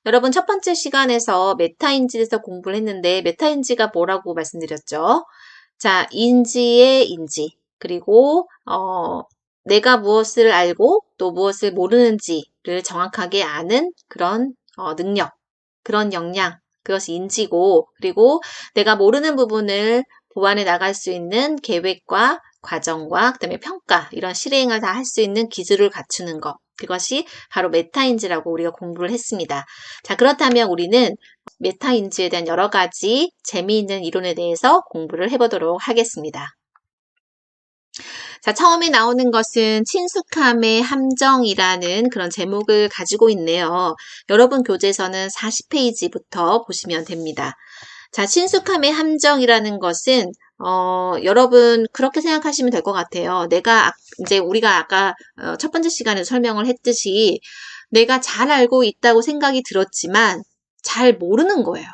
여러분 첫 번째 시간에서 메타인지에 대해서 공부를 했는데 메타인지가 뭐라고 말씀드렸죠? 자, 인지의 인지, 그리고 내가 무엇을 알고 또 무엇을 모르는지를 정확하게 아는 그런 능력, 그런 역량, 그것이 인지고, 그리고 내가 모르는 부분을 보완해 나갈 수 있는 계획과 과정과 그다음에 평가, 이런 실행을 다 할 수 있는 기술을 갖추는 것. 그것이 바로 메타인지라고 우리가 공부를 했습니다. 자, 그렇다면 우리는 메타인지에 대한 여러 가지 재미있는 이론에 대해서 공부를 해보도록 하겠습니다. 자, 처음에 나오는 것은 친숙함의 함정이라는 그런 제목을 가지고 있네요. 여러분 교재에서는 40페이지부터 보시면 됩니다. 자, 친숙함의 함정이라는 것은 여러분 그렇게 생각하시면 될 것 같아요. 이제 우리가 아까 첫 번째 시간에 설명을 했듯이 내가 잘 알고 있다고 생각이 들었지만 잘 모르는 거예요.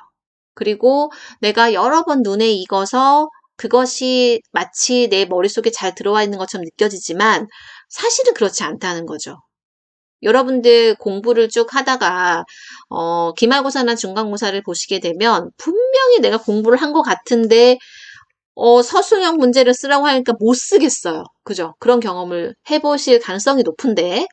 그리고 내가 여러 번 눈에 익어서 그것이 마치 내 머릿속에 잘 들어와 있는 것처럼 느껴지지만 사실은 그렇지 않다는 거죠. 여러분들 공부를 쭉 하다가 기말고사나 중간고사를 보시게 되면 분명히 내가 공부를 한 것 같은데 서술형 문제를 쓰라고 하니까 못 쓰겠어요. 그죠? 그런 경험을 해보실 가능성이 높은데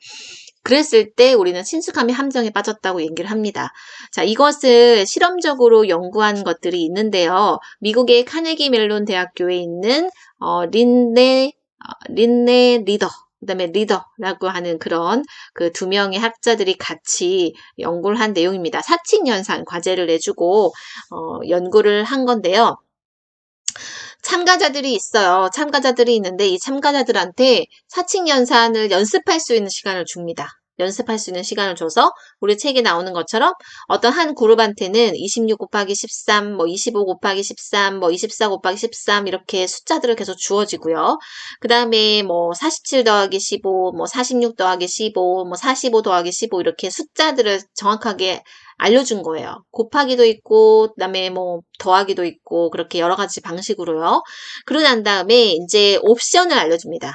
그랬을 때 우리는 친숙함의 함정에 빠졌다고 얘기를 합니다. 자, 이것을 실험적으로 연구한 것들이 있는데요. 미국의 카네기 멜론 대학교에 있는 린네 리더, 그다음에 리더라고 하는 그런 그 두 명의 학자들이 같이 연구를 한 내용입니다. 사칙연산 과제를 내주고 연구를 한 건데요. 참가자들이 있어요. 참가자들이 있는데 이 참가자들한테 사칙연산을 연습할 수 있는 시간을 줍니다. 연습할 수 있는 시간을 줘서 우리 책에 나오는 것처럼 어떤 한 그룹한테는 26 곱하기 13, 뭐 25 곱하기 13, 뭐 24 곱하기 13 이렇게 숫자들을 계속 주어지고요. 그 다음에 뭐 47 더하기 15, 뭐 46 더하기 15, 뭐 45 더하기 15 이렇게 숫자들을 정확하게 알려준 거예요. 곱하기도 있고, 그 다음에 뭐 더하기도 있고, 그렇게 여러 가지 방식으로요. 그러고 난 다음에 이제 옵션을 알려줍니다.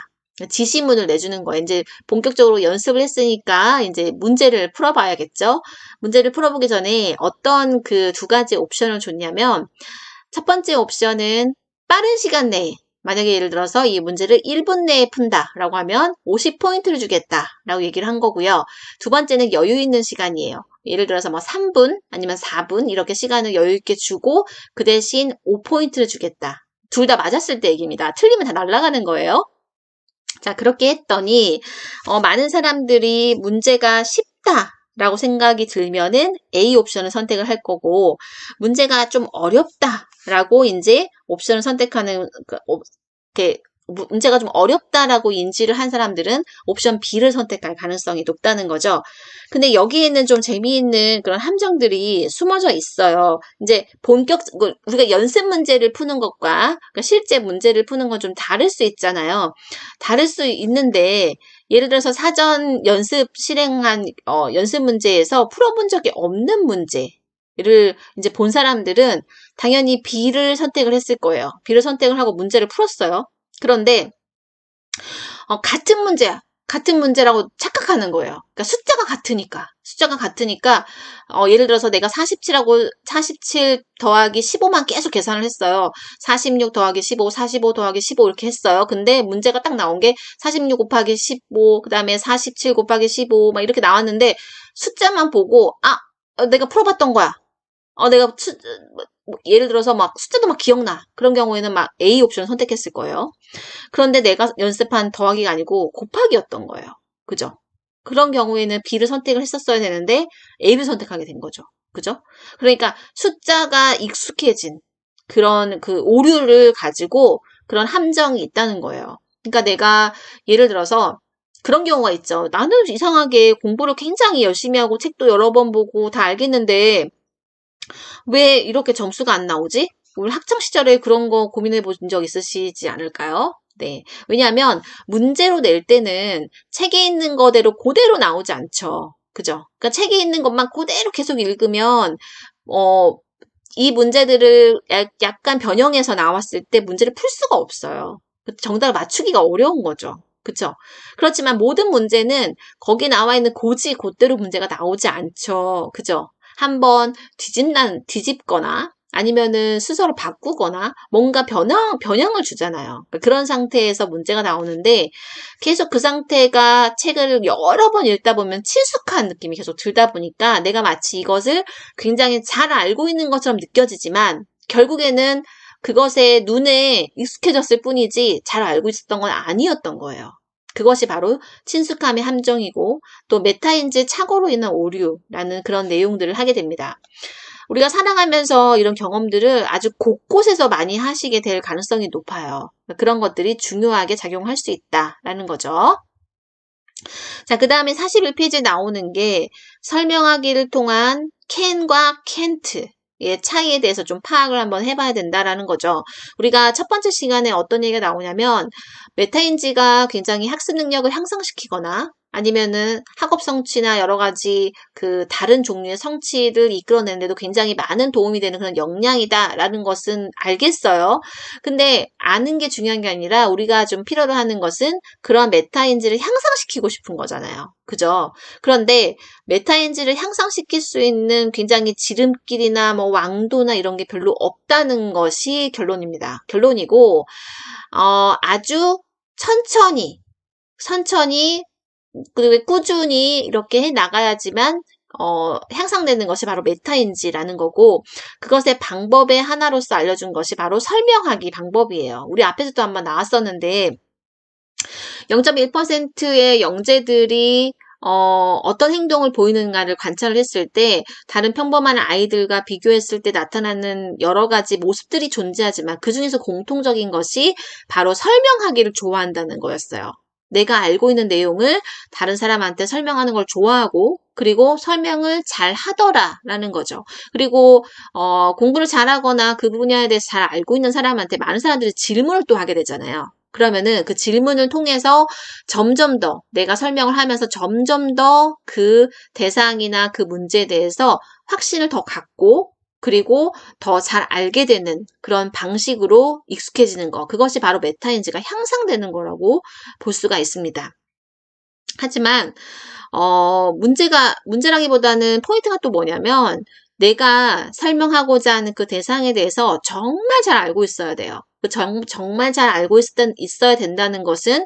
지시문을 내주는 거예요. 이제 본격적으로 연습을 했으니까 이제 문제를 풀어봐야겠죠. 문제를 풀어보기 전에 어떤 그 두 가지 옵션을 줬냐면, 첫 번째 옵션은 빠른 시간 내에, 만약에 예를 들어서 이 문제를 1분 내에 푼다라고 하면 50포인트를 주겠다라고 얘기를 한 거고요. 두 번째는 여유 있는 시간이에요. 예를 들어서 뭐 3분 아니면 4분 이렇게 시간을 여유 있게 주고 그 대신 5포인트를 주겠다. 둘 다 맞았을 때 얘기입니다. 틀리면 다 날아가는 거예요. 자, 그렇게 했더니 많은 사람들이 문제가 쉽다라고 생각이 들면은 A 옵션을 선택을 할 거고 문제가 좀 어렵다라고 이제 옵션을 선택하는 이렇게 문제가 좀 어렵다라고 인지를 한 사람들은 옵션 B를 선택할 가능성이 높다는 거죠. 근데 여기에는 좀 재미있는 그런 함정들이 숨어져 있어요. 이제 우리가 연습 문제를 푸는 것과 그러니까 실제 문제를 푸는 건 좀 다를 수 있잖아요. 다를 수 있는데 예를 들어서 사전 연습 실행한 연습 문제에서 풀어본 적이 없는 문제를 이제 본 사람들은 당연히 B를 선택을 했을 거예요. B를 선택을 하고 문제를 풀었어요. 그런데 같은 문제야. 같은 문제라고 착각하는 거예요. 그러니까 숫자가 같으니까 예를 들어서 내가 47 더하기 15만 계속 계산을 했어요. 46 더하기 15, 45 더하기 15 이렇게 했어요. 근데 문제가 딱 나온 게 46 곱하기 15, 그 다음에 47 곱하기 15 막 이렇게 나왔는데 숫자만 보고 내가 풀어봤던 거야. 내가 예를 들어서 막 숫자도 막 기억나. 그런 경우에는 막 A 옵션을 선택했을 거예요. 그런데 내가 연습한 더하기가 아니고 곱하기였던 거예요. 그죠? 그런 경우에는 B를 선택을 했었어야 되는데 A를 선택하게 된 거죠. 그죠? 그러니까 숫자가 익숙해진 그런 그 오류를 가지고 그런 함정이 있다는 거예요. 그러니까 내가 예를 들어서 그런 경우가 있죠. 나는 이상하게 공부를 굉장히 열심히 하고 책도 여러 번 보고 다 알겠는데 왜 이렇게 점수가 안 나오지? 우리 학창 시절에 그런 거 고민해 본 적 있으시지 않을까요? 네. 왜냐하면 문제로 낼 때는 책에 있는 거대로 그대로 나오지 않죠. 그죠? 그러니까 책에 있는 것만 그대로 계속 읽으면 이 문제들을 약간 변형해서 나왔을 때 문제를 풀 수가 없어요. 정답을 맞추기가 어려운 거죠. 그쵸? 그렇지만 모든 문제는 거기 나와 있는 고지 그대로 문제가 나오지 않죠. 그죠? 한번 뒤집거나 아니면은 순서를 바꾸거나 뭔가 변형을 주잖아요. 그런 상태에서 문제가 나오는데 계속 그 상태가 책을 여러 번 읽다 보면 친숙한 느낌이 계속 들다 보니까 내가 마치 이것을 굉장히 잘 알고 있는 것처럼 느껴지지만 결국에는 그것에 눈에 익숙해졌을 뿐이지 잘 알고 있었던 건 아니었던 거예요. 그것이 바로 친숙함의 함정이고 또 메타인지의 착오로 인한 오류라는 그런 내용들을 하게 됩니다. 우리가 살아가면서 이런 경험들을 아주 곳곳에서 많이 하시게 될 가능성이 높아요. 그런 것들이 중요하게 작용할 수 있다라는 거죠. 자, 그 다음에 41페이지에 나오는 게 설명하기를 통한 can과 can't 의 차이에 대해서 좀 파악을 한번 해봐야 된다라는 거죠. 우리가 첫 번째 시간에 어떤 얘기가 나오냐면 메타인지가 굉장히 학습 능력을 향상시키거나 아니면은 학업 성취나 여러 가지 그 다른 종류의 성취를 이끌어내는데도 굉장히 많은 도움이 되는 그런 역량이다라는 것은 알겠어요. 근데 아는 게 중요한 게 아니라 우리가 좀 필요로 하는 것은 그런 메타인지를 향상시키고 싶은 거잖아요. 그죠? 그런데 메타인지를 향상시킬 수 있는 굉장히 지름길이나 뭐 왕도나 이런 게 별로 없다는 것이 결론입니다. 결론이고, 아주 천천히, 그리고 꾸준히 이렇게 해 나가야지만, 향상되는 것이 바로 메타인지라는 거고, 그것의 방법의 하나로서 알려준 것이 바로 설명하기 방법이에요. 우리 앞에서도 한번 나왔었는데, 0.1%의 영재들이 어떤 행동을 보이는가를 관찰을 했을 때 다른 평범한 아이들과 비교했을 때 나타나는 여러 가지 모습들이 존재하지만 그 중에서 공통적인 것이 바로 설명하기를 좋아한다는 거였어요. 내가 알고 있는 내용을 다른 사람한테 설명하는 걸 좋아하고 그리고 설명을 잘 하더라라는 거죠. 그리고 공부를 잘하거나 그 분야에 대해서 잘 알고 있는 사람한테 많은 사람들이 질문을 또 하게 되잖아요. 그러면은 그 질문을 통해서 점점 더 내가 설명을 하면서 점점 더 그 대상이나 그 문제에 대해서 확신을 더 갖고 그리고 더 잘 알게 되는 그런 방식으로 익숙해지는 거. 그것이 바로 메타인지가 향상되는 거라고 볼 수가 있습니다. 하지만 문제라기보다는 포인트가 또 뭐냐면 내가 설명하고자 하는 그 대상에 대해서 정말 잘 알고 있어야 돼요. 정말 잘 알고 있어야 된다는 것은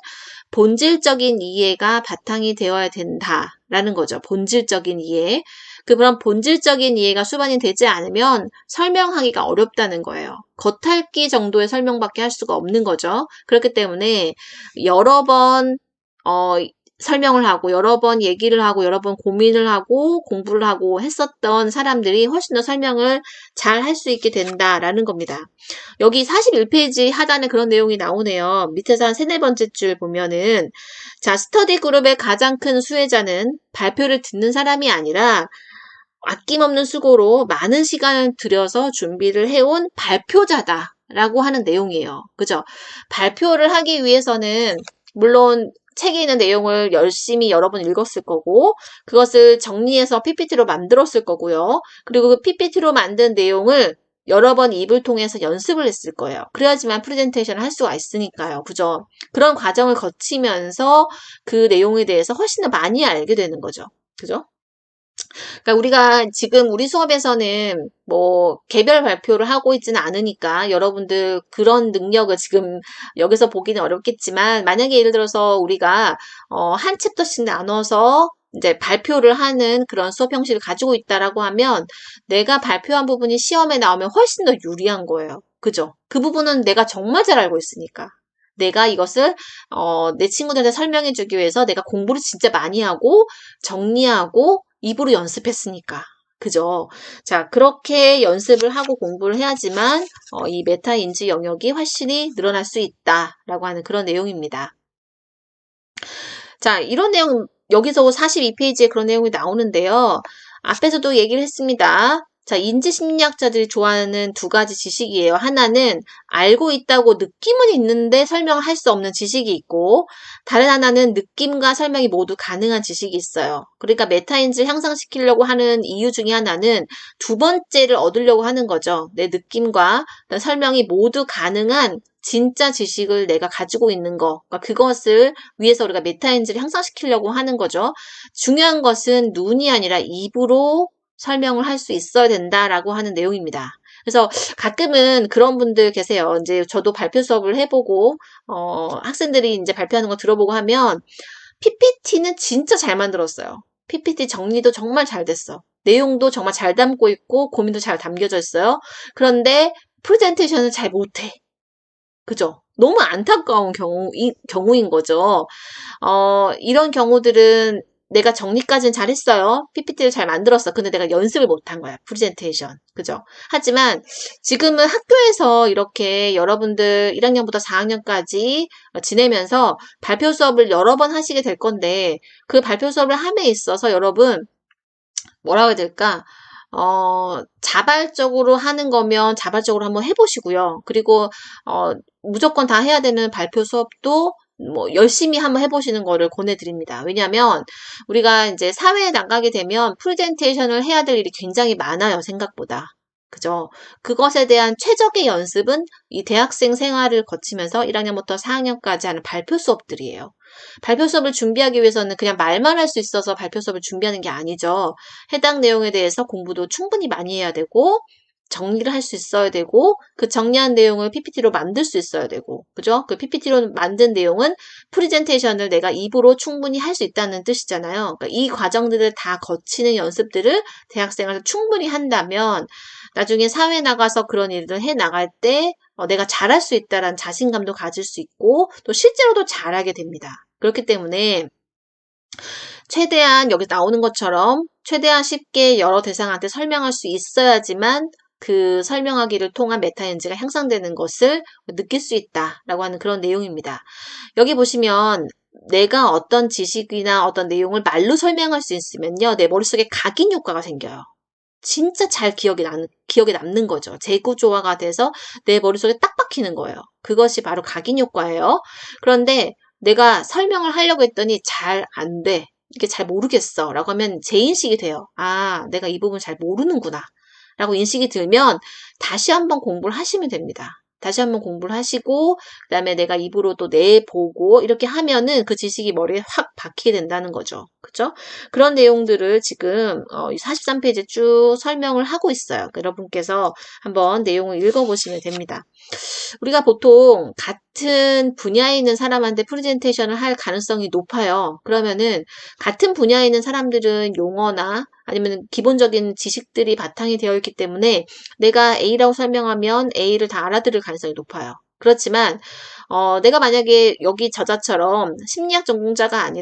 본질적인 이해가 바탕이 되어야 된다라는 거죠. 본질적인 이해. 그런 본질적인 이해가 수반이 되지 않으면 설명하기가 어렵다는 거예요. 겉핥기 정도의 설명밖에 할 수가 없는 거죠. 그렇기 때문에 여러 번 설명을 하고 여러 번 얘기를 하고 여러 번 고민을 하고 공부를 하고 했었던 사람들이 훨씬 더 설명을 잘 할 수 있게 된다라는 겁니다. 여기 41페이지 하단에 그런 내용이 나오네요. 밑에서 한 3, 4번째 줄 보면은 자, 스터디 그룹의 가장 큰 수혜자는 발표를 듣는 사람이 아니라 아낌없는 수고로 많은 시간을 들여서 준비를 해온 발표자다라고 하는 내용이에요. 그죠? 발표를 하기 위해서는 물론 책에 있는 내용을 열심히 여러 번 읽었을 거고 그것을 정리해서 PPT로 만들었을 거고요. 그리고 그 PPT로 만든 내용을 여러 번 입을 통해서 연습을 했을 거예요. 그래야지만 프레젠테이션을 할 수가 있으니까요. 그죠? 그런 과정을 거치면서 그 내용에 대해서 훨씬 더 많이 알게 되는 거죠. 그죠? 그러니까 우리가 지금 우리 수업에서는 뭐 개별 발표를 하고 있지는 않으니까 여러분들 그런 능력을 지금 여기서 보기는 어렵겠지만 만약에 예를 들어서 우리가 한 챕터씩 나눠서 이제 발표를 하는 그런 수업 형식을 가지고 있다라고 하면 내가 발표한 부분이 시험에 나오면 훨씬 더 유리한 거예요. 그죠? 그 부분은 내가 정말 잘 알고 있으니까. 내가 이것을 내 친구들한테 설명해 주기 위해서 내가 공부를 진짜 많이 하고 정리하고 입으로 연습했으니까. 그죠? 자, 그렇게 연습을 하고 공부를 해야지만 이 메타인지 영역이 훨씬 늘어날 수 있다라고 하는 그런 내용입니다. 자, 이런 내용 여기서 42페이지에 그런 내용이 나오는데요. 앞에서도 얘기를 했습니다. 자, 인지심리학자들이 좋아하는 두 가지 지식이에요. 하나는 알고 있다고 느낌은 있는데 설명을 할 수 없는 지식이 있고 다른 하나는 느낌과 설명이 모두 가능한 지식이 있어요. 그러니까 메타인지를 향상시키려고 하는 이유 중에 하나는 두 번째를 얻으려고 하는 거죠. 내 느낌과 설명이 모두 가능한 진짜 지식을 내가 가지고 있는 거. 그러니까 그것을 위해서 우리가 메타인지를 향상시키려고 하는 거죠. 중요한 것은 눈이 아니라 입으로 설명을 할 수 있어야 된다라고 하는 내용입니다. 그래서 가끔은 그런 분들 계세요. 이제 저도 발표 수업을 해보고, 학생들이 이제 발표하는 거 들어보고 하면, PPT는 진짜 잘 만들었어요. PPT 정리도 정말 잘 됐어. 내용도 정말 잘 담고 있고, 고민도 잘 담겨져 있어요. 그런데, 프레젠테이션을 잘 못해. 그죠? 너무 안타까운 경우인 거죠. 이런 경우들은 내가 정리까지는 잘했어요. PPT를 잘 만들었어. 근데 내가 연습을 못한 거야. 프레젠테이션. 그죠? 하지만 지금은 학교에서 이렇게 여러분들 1학년부터 4학년까지 지내면서 발표 수업을 여러 번 하시게 될 건데 그 발표 수업을 함에 있어서 여러분 뭐라고 해야 될까? 자발적으로 하는 거면 자발적으로 한번 해보시고요. 그리고, 무조건 다 해야 되는 발표 수업도 뭐 열심히 한번 해보시는 거를 권해드립니다. 왜냐하면 우리가 이제 사회에 나가게 되면 프레젠테이션을 해야 될 일이 굉장히 많아요. 생각보다. 그죠? 그것에 대한 최적의 연습은 이 대학생 생활을 거치면서 1학년부터 4학년까지 하는 발표 수업들이에요. 발표 수업을 준비하기 위해서는 그냥 말만 할 수 있어서 발표 수업을 준비하는 게 아니죠. 해당 내용에 대해서 공부도 충분히 많이 해야 되고, 정리를 할 수 있어야 되고, 그 정리한 내용을 PPT로 만들 수 있어야 되고, 그죠? 그 PPT로 만든 내용은 프레젠테이션을 내가 입으로 충분히 할 수 있다는 뜻이잖아요. 그러니까 이 과정들을 다 거치는 연습들을 대학생활에서 충분히 한다면, 나중에 사회 나가서 그런 일을 해 나갈 때, 내가 잘할 수 있다라는 자신감도 가질 수 있고, 또 실제로도 잘하게 됩니다. 그렇기 때문에, 최대한 여기 나오는 것처럼 최대한 쉽게 여러 대상한테 설명할 수 있어야지만 그 설명하기를 통한 메타인지가 향상되는 것을 느낄 수 있다라고 하는 그런 내용입니다. 여기 보시면 내가 어떤 지식이나 어떤 내용을 말로 설명할 수 있으면요. 내 머릿속에 각인 효과가 생겨요. 진짜 잘 기억에 남는 거죠. 재구조화가 돼서 내 머릿속에 딱 박히는 거예요. 그것이 바로 각인 효과예요. 그런데 내가 설명을 하려고 했더니 잘 안 돼. 이렇게 잘 모르겠어. 라고 하면 재인식이 돼요. 아, 내가 이 부분 잘 모르는구나. 라고 인식이 들면 다시 한번 공부를 하시면 됩니다. 다시 한번 공부를 하시고 그다음에 내가 입으로 또 내보고 이렇게 하면은 그 지식이 머리에 확 박히게 된다는 거죠. 그죠? 그런 내용들을 지금 43페이지 쭉 설명을 하고 있어요. 여러분께서 한번 내용을 읽어보시면 됩니다. 우리가 보통 같은 분야에 있는 사람한테 프레젠테이션을 할 가능성이 높아요. 그러면은 같은 분야에 있는 사람들은 용어나 아니면 기본적인 지식들이 바탕이 되어 있기 때문에 내가 A라고 설명하면 A를 다 알아들을 가능성이 높아요. 그렇지만 내가 만약에 여기 저자처럼 심리학 전공자가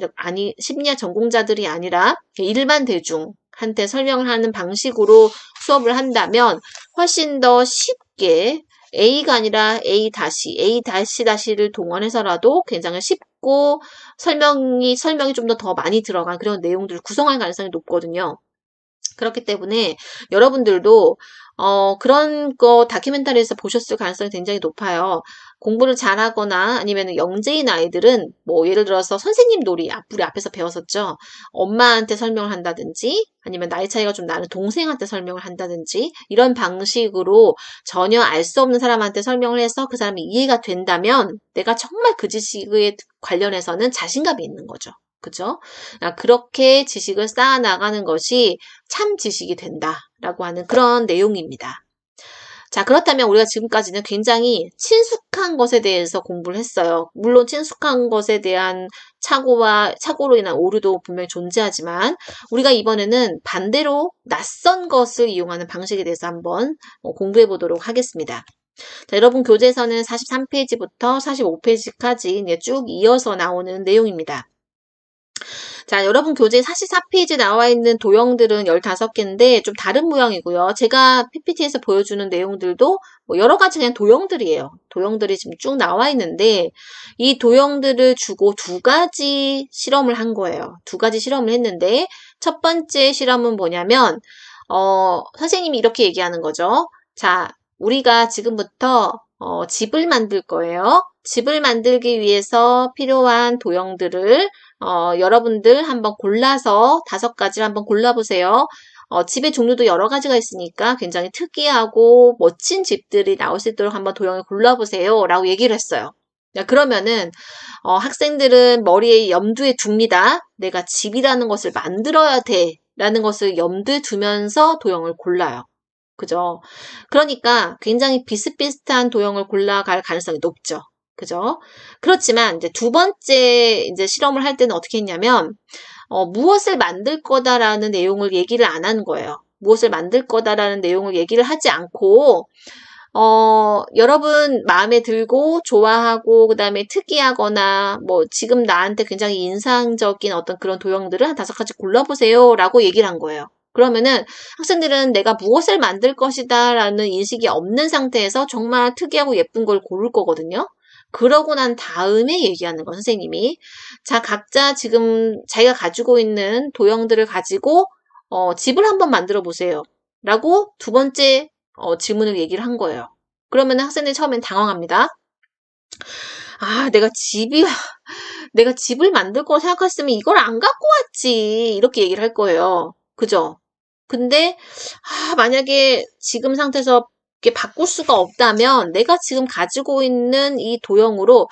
심리학 전공자들이 아니라 일반 대중한테 설명을 하는 방식으로 수업을 한다면 훨씬 더 쉽게 A가 아니라 A 다시를 동원해서라도 굉장히 쉽고 설명이 좀 더 많이 들어간 그런 내용들을 구성할 가능성이 높거든요. 그렇기 때문에 여러분들도 그런 거 다큐멘터리에서 보셨을 가능성이 굉장히 높아요. 공부를 잘하거나 아니면 영재인 아이들은 뭐 예를 들어서 선생님 놀이 우리 앞에서 배웠었죠. 엄마한테 설명을 한다든지 아니면 나이 차이가 좀 나는 동생한테 설명을 한다든지 이런 방식으로 전혀 알 수 없는 사람한테 설명을 해서 그 사람이 이해가 된다면 내가 정말 그 지식에 관련해서는 자신감이 있는 거죠. 그죠? 그렇게 지식을 쌓아 나가는 것이 참 지식이 된다라고 하는 그런 내용입니다. 자, 그렇다면 우리가 지금까지는 굉장히 친숙한 것에 대해서 공부를 했어요. 물론 친숙한 것에 대한 착오로 인한 오류도 분명히 존재하지만 우리가 이번에는 반대로 낯선 것을 이용하는 방식에 대해서 한번 공부해 보도록 하겠습니다. 자, 여러분 교재에서는 43페이지부터 45페이지까지 쭉 이어서 나오는 내용입니다. 자, 여러분 교재 44페이지 나와 있는 도형들은 15개인데 좀 다른 모양이고요. 제가 PPT에서 보여주는 내용들도 뭐 여러 가지 그냥 도형들이에요. 도형들이 지금 쭉 나와 있는데 이 도형들을 주고 두 가지 실험을 한 거예요. 두 가지 실험을 했는데 첫 번째 실험은 뭐냐면 선생님이 이렇게 얘기하는 거죠. 자, 우리가 지금부터 집을 만들 거예요. 집을 만들기 위해서 필요한 도형들을 여러분들 한번 골라서 5가지를 한번 골라보세요. 집의 종류도 여러 가지가 있으니까 굉장히 특이하고 멋진 집들이 나올 수 있도록 한번 도형을 골라보세요. 라고 얘기를 했어요. 그러면은 학생들은 머리에 염두에 둡니다. 내가 집이라는 것을 만들어야 돼. 라는 것을 염두에 두면서 도형을 골라요. 그죠? 그러니까 굉장히 비슷비슷한 도형을 골라갈 가능성이 높죠. 그죠? 그렇지만 이제 두 번째 이제 실험을 할 때는 어떻게 했냐면 무엇을 만들 거다라는 내용을 얘기를 안 한 거예요. 무엇을 만들 거다라는 내용을 얘기를 하지 않고 여러분 마음에 들고 좋아하고 그다음에 특이하거나 뭐 지금 나한테 굉장히 인상적인 어떤 그런 도형들을 한 5가지 골라보세요라고 얘기를 한 거예요. 그러면은 학생들은 내가 무엇을 만들 것이다 라는 인식이 없는 상태에서 정말 특이하고 예쁜 걸 고를 거거든요. 그러고 난 다음에 얘기하는 거 선생님이. 자, 각자 지금 자기가 가지고 있는 도형들을 가지고 집을 한번 만들어 보세요. 라고 두 번째 질문을 얘기를 한 거예요. 그러면 학생들이 처음엔 당황합니다. 아, 내가 집을 만들 거 생각했으면 이걸 안 갖고 왔지. 이렇게 얘기를 할 거예요. 그죠? 근데 만약에 지금 상태에서 이렇게 바꿀 수가 없다면 내가 지금 가지고 있는 이 도형으로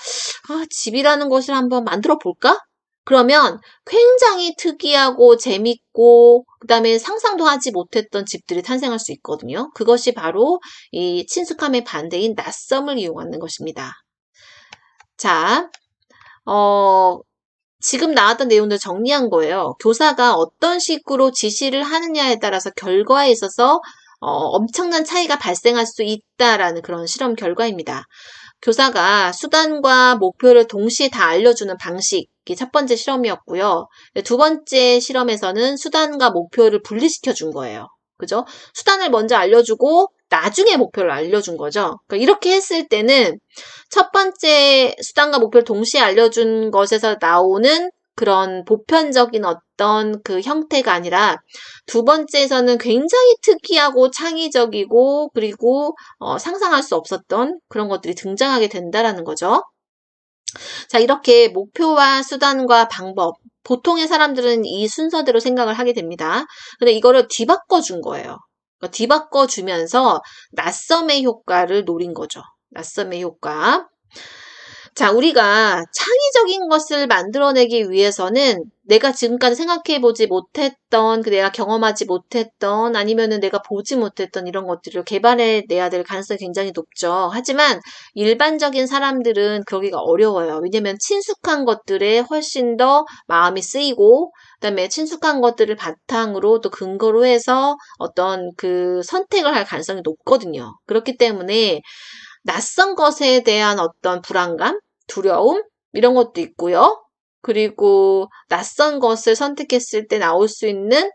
집이라는 것을 한번 만들어 볼까? 그러면 굉장히 특이하고 재밌고 그다음에 상상도 하지 못했던 집들이 탄생할 수 있거든요. 그것이 바로 이 친숙함의 반대인 낯섦을 이용하는 것입니다. 자, 지금 나왔던 내용들 정리한 거예요. 교사가 어떤 식으로 지시를 하느냐에 따라서 결과에 있어서 엄청난 차이가 발생할 수 있다라는 그런 실험 결과입니다. 교사가 수단과 목표를 동시에 다 알려주는 방식이 첫 번째 실험이었고요. 두 번째 실험에서는 수단과 목표를 분리시켜 준 거예요. 그죠? 수단을 먼저 알려주고 나중에 목표를 알려준 거죠. 그러니까 이렇게 했을 때는 첫 번째 수단과 목표를 동시에 알려준 것에서 나오는 그런 보편적인 어떤 그 형태가 아니라 두 번째에서는 굉장히 특이하고 창의적이고 그리고 상상할 수 없었던 그런 것들이 등장하게 된다라는 거죠. 자, 이렇게 목표와 수단과 방법, 보통의 사람들은 이 순서대로 생각을 하게 됩니다. 근데 이거를 뒤바꿔 준 거예요. 그러니까 뒤바꿔 주면서 낯섦의 효과를 노린 거죠. 낯섦의 효과. 자, 우리가 창의적인 것을 만들어내기 위해서는 내가 지금까지 생각해보지 못했던, 내가 경험하지 못했던, 아니면은 내가 보지 못했던 이런 것들을 개발해내야 될 가능성이 굉장히 높죠. 하지만 일반적인 사람들은 그러기가 어려워요. 왜냐면 친숙한 것들에 훨씬 더 마음이 쓰이고, 그다음에 친숙한 것들을 바탕으로 또 근거로 해서 어떤 그 선택을 할 가능성이 높거든요. 그렇기 때문에 낯선 것에 대한 어떤 불안감, 두려움 이런 것도 있고요. 그리고 낯선 것을 선택했을 때 나올 수 있는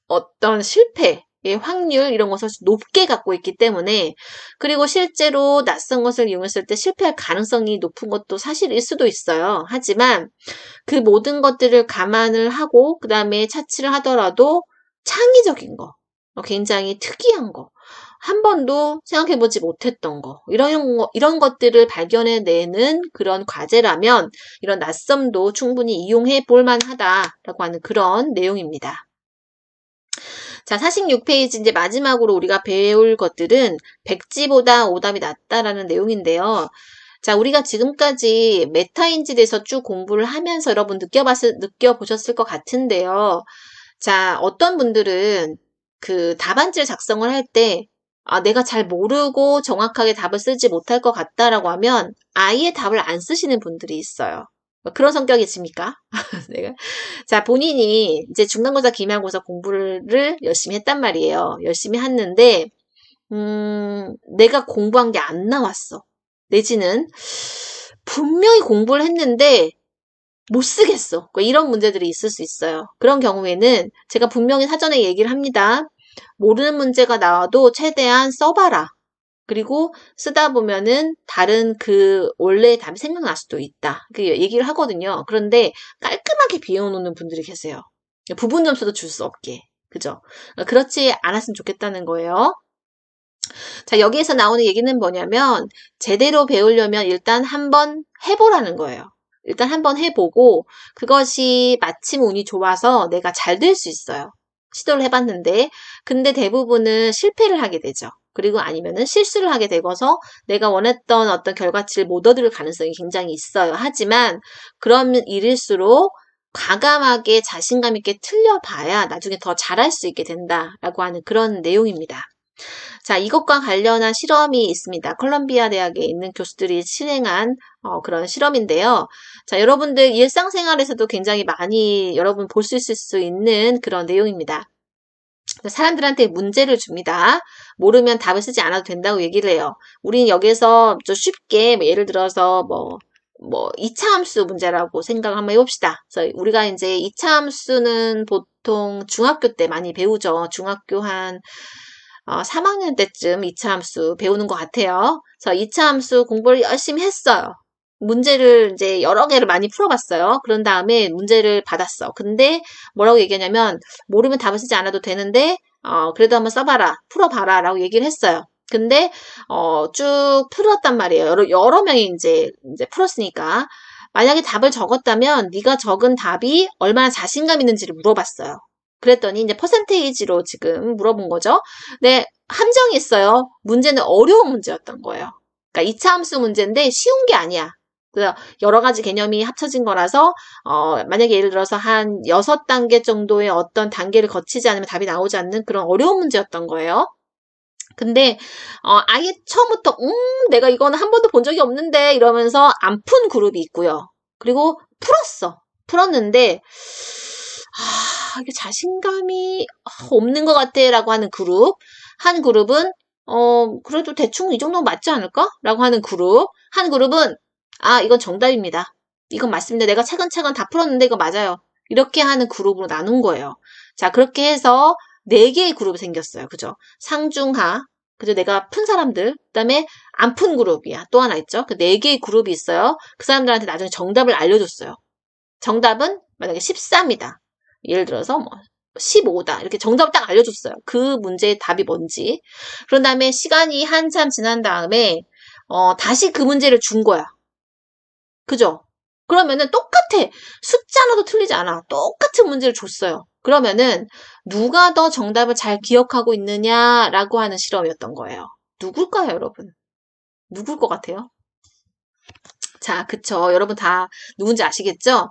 어떤 실패의 확률 이런 것을 높게 갖고 있기 때문에 그리고 실제로 낯선 것을 이용했을 때 실패할 가능성이 높은 것도 사실일 수도 있어요. 하지만 그 모든 것들을 감안을 하고 그 다음에 차치를 하더라도 창의적인 거, 굉장히 특이한 거, 한 번도 생각해보지 못했던 거, 이런 것들을 발견해내는 그런 과제라면 이런 낯섦도 충분히 이용해 볼 만하다라고 하는 그런 내용입니다. 자, 46페이지 이제 마지막으로 우리가 배울 것들은 백지보다 오답이 낫다라는 내용인데요. 자, 우리가 지금까지 메타인지에 대해서 쭉 공부를 하면서 여러분 느껴보셨을 것 같은데요. 자, 어떤 분들은 그 답안지를 작성을 할 때 내가 잘 모르고 정확하게 답을 쓰지 못할 것 같다라고 하면 아예 답을 안 쓰시는 분들이 있어요. 그런 성격이십니까? 내가. 자, 본인이 이제 중간고사, 기말고사 공부를 열심히 했단 말이에요. 열심히 했는데, 내가 공부한 게 안 나왔어. 내지는 분명히 공부를 했는데 못 쓰겠어. 이런 문제들이 있을 수 있어요. 그런 경우에는 제가 분명히 사전에 얘기를 합니다. 모르는 문제가 나와도 최대한 써봐라. 그리고 쓰다 보면은 다른 그 원래의 답이 생각날 수도 있다. 그 얘기를 하거든요. 그런데 깔끔하게 비워놓는 분들이 계세요. 부분 점수도 줄 수 없게. 그죠? 그렇지 않았으면 좋겠다는 거예요. 자, 여기에서 나오는 얘기는 뭐냐면 제대로 배우려면 일단 한번 해보라는 거예요. 일단 한번 해보고 그것이 마침 운이 좋아서 내가 잘 될 수 있어요. 시도를 해봤는데 근데 대부분은 실패를 하게 되죠. 그리고 아니면은 실수를 하게 되고서 내가 원했던 어떤 결과치를 못 얻을 가능성이 굉장히 있어요. 하지만 그런 일일수록 과감하게 자신감 있게 틀려봐야 나중에 더 잘할 수 있게 된다라고 하는 그런 내용입니다. 자, 이것과 관련한 실험이 있습니다. 콜롬비아 대학에 있는 교수들이 실행한 그런 실험인데요. 자, 여러분들 일상생활에서도 굉장히 많이 여러분 볼 수 있을 수 있는 그런 내용입니다. 사람들한테 문제를 줍니다. 모르면 답을 쓰지 않아도 된다고 얘기를 해요. 우리는 여기서 좀 쉽게 예를 들어서 이차 함수 문제라고 생각을 한번 해봅시다. 그래서 우리가 이제 이차 함수는 보통 중학교 때 많이 배우죠. 중학교 한 3학년 때쯤 이차 함수 배우는 것 같아요. 그래서 이차 함수 공부를 열심히 했어요. 문제를 이제 여러 개를 많이 풀어봤어요. 그런 다음에 문제를 받았어. 근데 뭐라고 얘기하냐면 모르면 답을 쓰지 않아도 되는데 그래도 한번 써봐라, 풀어봐라 라고 얘기를 했어요. 근데 쭉 풀었단 말이에요. 여러 명이 이제 풀었으니까 만약에 답을 적었다면 네가 적은 답이 얼마나 자신감 있는지를 물어봤어요. 그랬더니 이제 퍼센테이지로 지금 물어본 거죠. 네, 함정이 있어요. 문제는 어려운 문제였던 거예요. 그러니까 이차 함수 문제인데 쉬운 게 아니야. 그래서 여러 가지 개념이 합쳐진 거라서 만약에 예를 들어서 한 6단계 정도의 어떤 단계를 거치지 않으면 답이 나오지 않는 그런 어려운 문제였던 거예요. 근데 아예 처음부터 내가 이거는 한 번도 본 적이 없는데 이러면서 안 푼 그룹이 있고요. 그리고 풀었는데 이게 자신감이 없는 것 같아 라고 하는 그룹, 한 그룹은 그래도 대충 이 정도는 맞지 않을까? 라고 하는 그룹, 한 그룹은 이건 정답입니다. 이건 맞습니다. 내가 차근차근 다 풀었는데 이거 맞아요. 이렇게 하는 그룹으로 나눈 거예요. 자, 그렇게 해서 4개의 그룹이 생겼어요. 그죠? 상중하, 그죠? 내가 푼 사람들, 그 다음에 안 푼 그룹이야. 또 하나 있죠? 그 4개의 그룹이 있어요. 그 사람들한테 나중에 정답을 알려줬어요. 정답은 만약에 13이다. 예를 들어서 15다. 이렇게 정답을 딱 알려줬어요. 그 문제의 답이 뭔지. 그런 다음에 시간이 한참 지난 다음에 다시 그 문제를 준 거야. 그죠? 그러면은 똑같아. 숫자 하나도 틀리지 않아. 똑같은 문제를 줬어요. 그러면은 누가 더 정답을 잘 기억하고 있느냐라고 하는 실험이었던 거예요. 누굴까요, 여러분? 누굴 것 같아요? 자, 그쵸. 여러분 다 누군지 아시겠죠?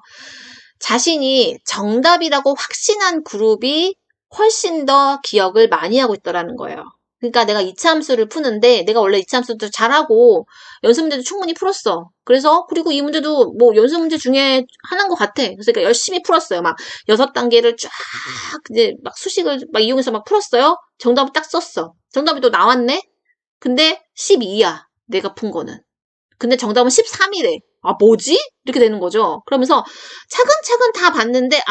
자신이 정답이라고 확신한 그룹이 훨씬 더 기억을 많이 하고 있더라는 거예요. 그러니까 내가 이차 함수를 푸는데 내가 원래 이차 함수도 잘하고 연습 문제도 충분히 풀었어. 그리고 이 문제도 연습 문제 중에 하나인 것 같아. 그래서 그러니까 열심히 풀었어요. 막 6단계를 쫙 이제 막 수식을 막 이용해서 막 풀었어요. 정답을 딱 썼어. 정답이 또 나왔네? 근데 12야. 내가 푼 거는. 근데 정답은 13이래. 뭐지? 이렇게 되는 거죠. 그러면서 차근차근 다 봤는데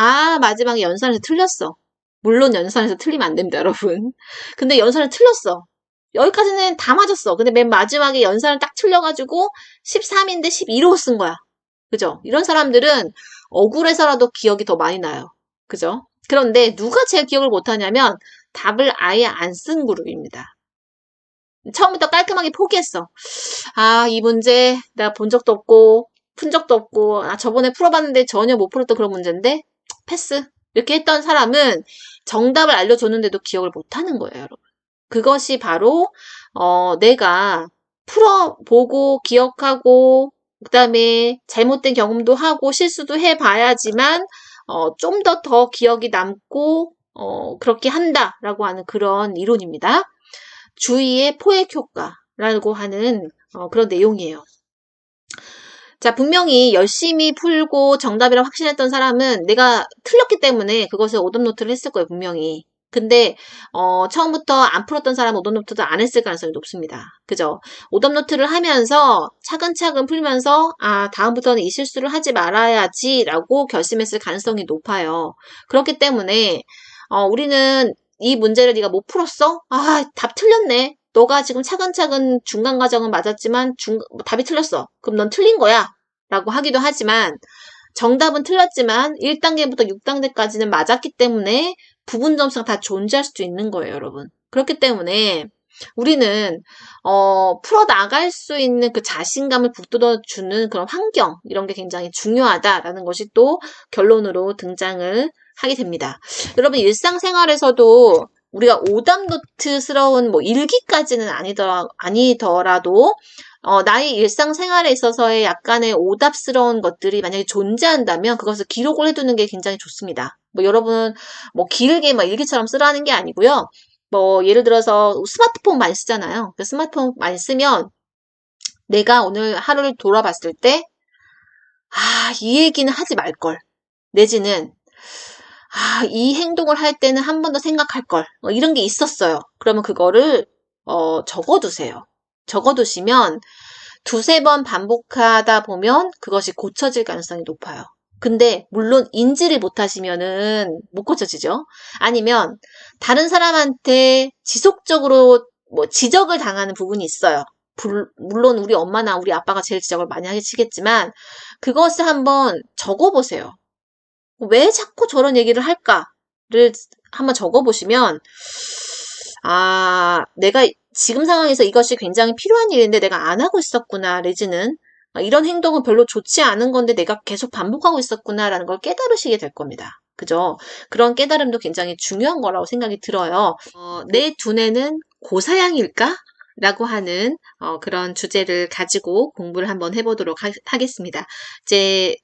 마지막에 연산에서 틀렸어. 물론 연산에서 틀리면 안 됩니다, 여러분. 근데 연산을 틀렸어. 여기까지는 다 맞았어. 근데 맨 마지막에 연산을 딱 틀려가지고 13인데 12로 쓴 거야. 그죠? 이런 사람들은 억울해서라도 기억이 더 많이 나요. 그죠? 그런데 누가 제일 기억을 못하냐면 답을 아예 안 쓴 그룹입니다. 처음부터 깔끔하게 포기했어. 이 문제 내가 본 적도 없고 푼 적도 없고 저번에 풀어봤는데 전혀 못 풀었던 그런 문제인데 패스. 이렇게 했던 사람은 정답을 알려줬는데도 기억을 못하는 거예요, 여러분. 그것이 바로 내가 풀어보고 기억하고 그다음에 잘못된 경험도 하고 실수도 해봐야지만 좀 더 기억이 남고 그렇게 한다라고 하는 그런 이론입니다. 주의의 포획 효과라고 하는 그런 내용이에요. 자, 분명히 열심히 풀고 정답이라고 확신했던 사람은 내가 틀렸기 때문에 그것을 오답노트를 했을 거예요, 분명히. 근데 처음부터 안 풀었던 사람은 오답노트도 안 했을 가능성이 높습니다. 그죠? 오답노트를 하면서 차근차근 풀면서 다음부터는 이 실수를 하지 말아야지 라고 결심했을 가능성이 높아요. 그렇기 때문에 우리는 이 문제를 네가 못 풀었어? 답 틀렸네. 너가 지금 차근차근 중간 과정은 맞았지만 답이 틀렸어. 그럼 넌 틀린 거야. 라고 하기도 하지만 정답은 틀렸지만 1단계부터 6단계까지는 맞았기 때문에 부분 점수가 다 존재할 수도 있는 거예요, 여러분. 그렇기 때문에 우리는 풀어나갈 수 있는 그 자신감을 북돋아주는 그런 환경 이런 게 굉장히 중요하다라는 것이 또 결론으로 등장을 하게 됩니다. 여러분 일상생활에서도 우리가 오답노트스러운 뭐 일기까지는 아니더라도 나의 일상생활에 있어서의 약간의 오답스러운 것들이 만약에 존재한다면 그것을 기록을 해두는 게 굉장히 좋습니다. 뭐 여러분 뭐 길게 막 일기처럼 쓰라는 게 아니고요. 뭐 예를 들어서 스마트폰 많이 쓰잖아요. 그 스마트폰 많이 쓰면 내가 오늘 하루를 돌아봤을 때 이 얘기는 하지 말걸. 내지는 이 행동을 할 때는 한 번 더 생각할 걸. 이런 게 있었어요. 그러면 그거를 적어두세요. 적어두시면 두세 번 반복하다 보면 그것이 고쳐질 가능성이 높아요. 근데 물론 인지를 못하시면은 못 고쳐지죠. 아니면 다른 사람한테 지속적으로 뭐 지적을 당하는 부분이 있어요. 물론 우리 엄마나 우리 아빠가 제일 지적을 많이 하시겠지만 그것을 한번 적어보세요. 왜 자꾸 저런 얘기를 할까를 한번 적어보시면 내가 지금 상황에서 이것이 굉장히 필요한 일인데 내가 안 하고 있었구나, 내지는 이런 행동은 별로 좋지 않은 건데 내가 계속 반복하고 있었구나라는 걸 깨달으시게 될 겁니다. 그죠? 그런 깨달음도 굉장히 중요한 거라고 생각이 들어요. 내 두뇌는 고사양일까? 라고 하는 그런 주제를 가지고 공부를 한번 해보도록 하겠습니다. 이제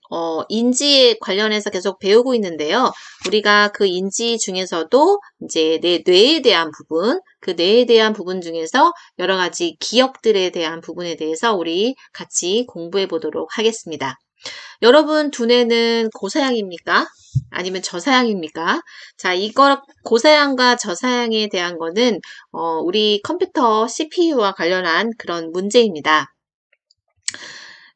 인지에 관련해서 계속 배우고 있는데요. 우리가 그 인지 중에서도 이제 내 뇌에 대한 부분, 그 뇌에 대한 부분 중에서 여러 가지 기억들에 대한 부분에 대해서 우리 같이 공부해 보도록 하겠습니다. 여러분 두뇌는 고사양입니까? 아니면 저사양입니까? 자, 이거 고사양과 저사양에 대한 거는 우리 컴퓨터 CPU와 관련한 그런 문제입니다.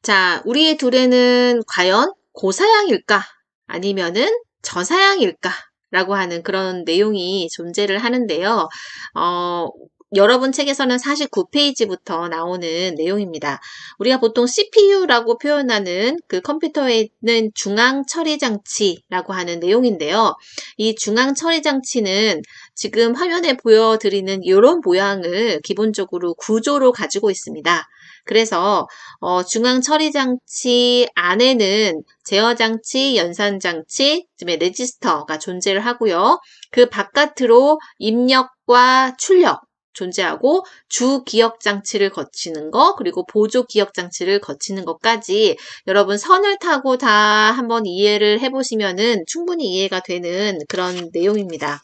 자, 우리의 두뇌는 과연 고사양일까? 아니면은 저사양일까? 라고 하는 그런 내용이 존재를 하는데요. 여러분 책에서는 49페이지부터 나오는 내용입니다. 우리가 보통 CPU라고 표현하는 그 컴퓨터에는 중앙처리장치라고 하는 내용인데요. 이 중앙처리장치는 지금 화면에 보여드리는 이런 모양을 기본적으로 구조로 가지고 있습니다. 그래서 중앙처리장치 안에는 제어장치, 연산장치, 그다음에 레지스터가 존재를 하고요. 그 바깥으로 입력과 출력 존재하고 주기억장치를 거치는 거, 그리고 보조기억장치를 거치는 것까지 여러분 선을 타고 다 한번 이해를 해보시면은 충분히 이해가 되는 그런 내용입니다.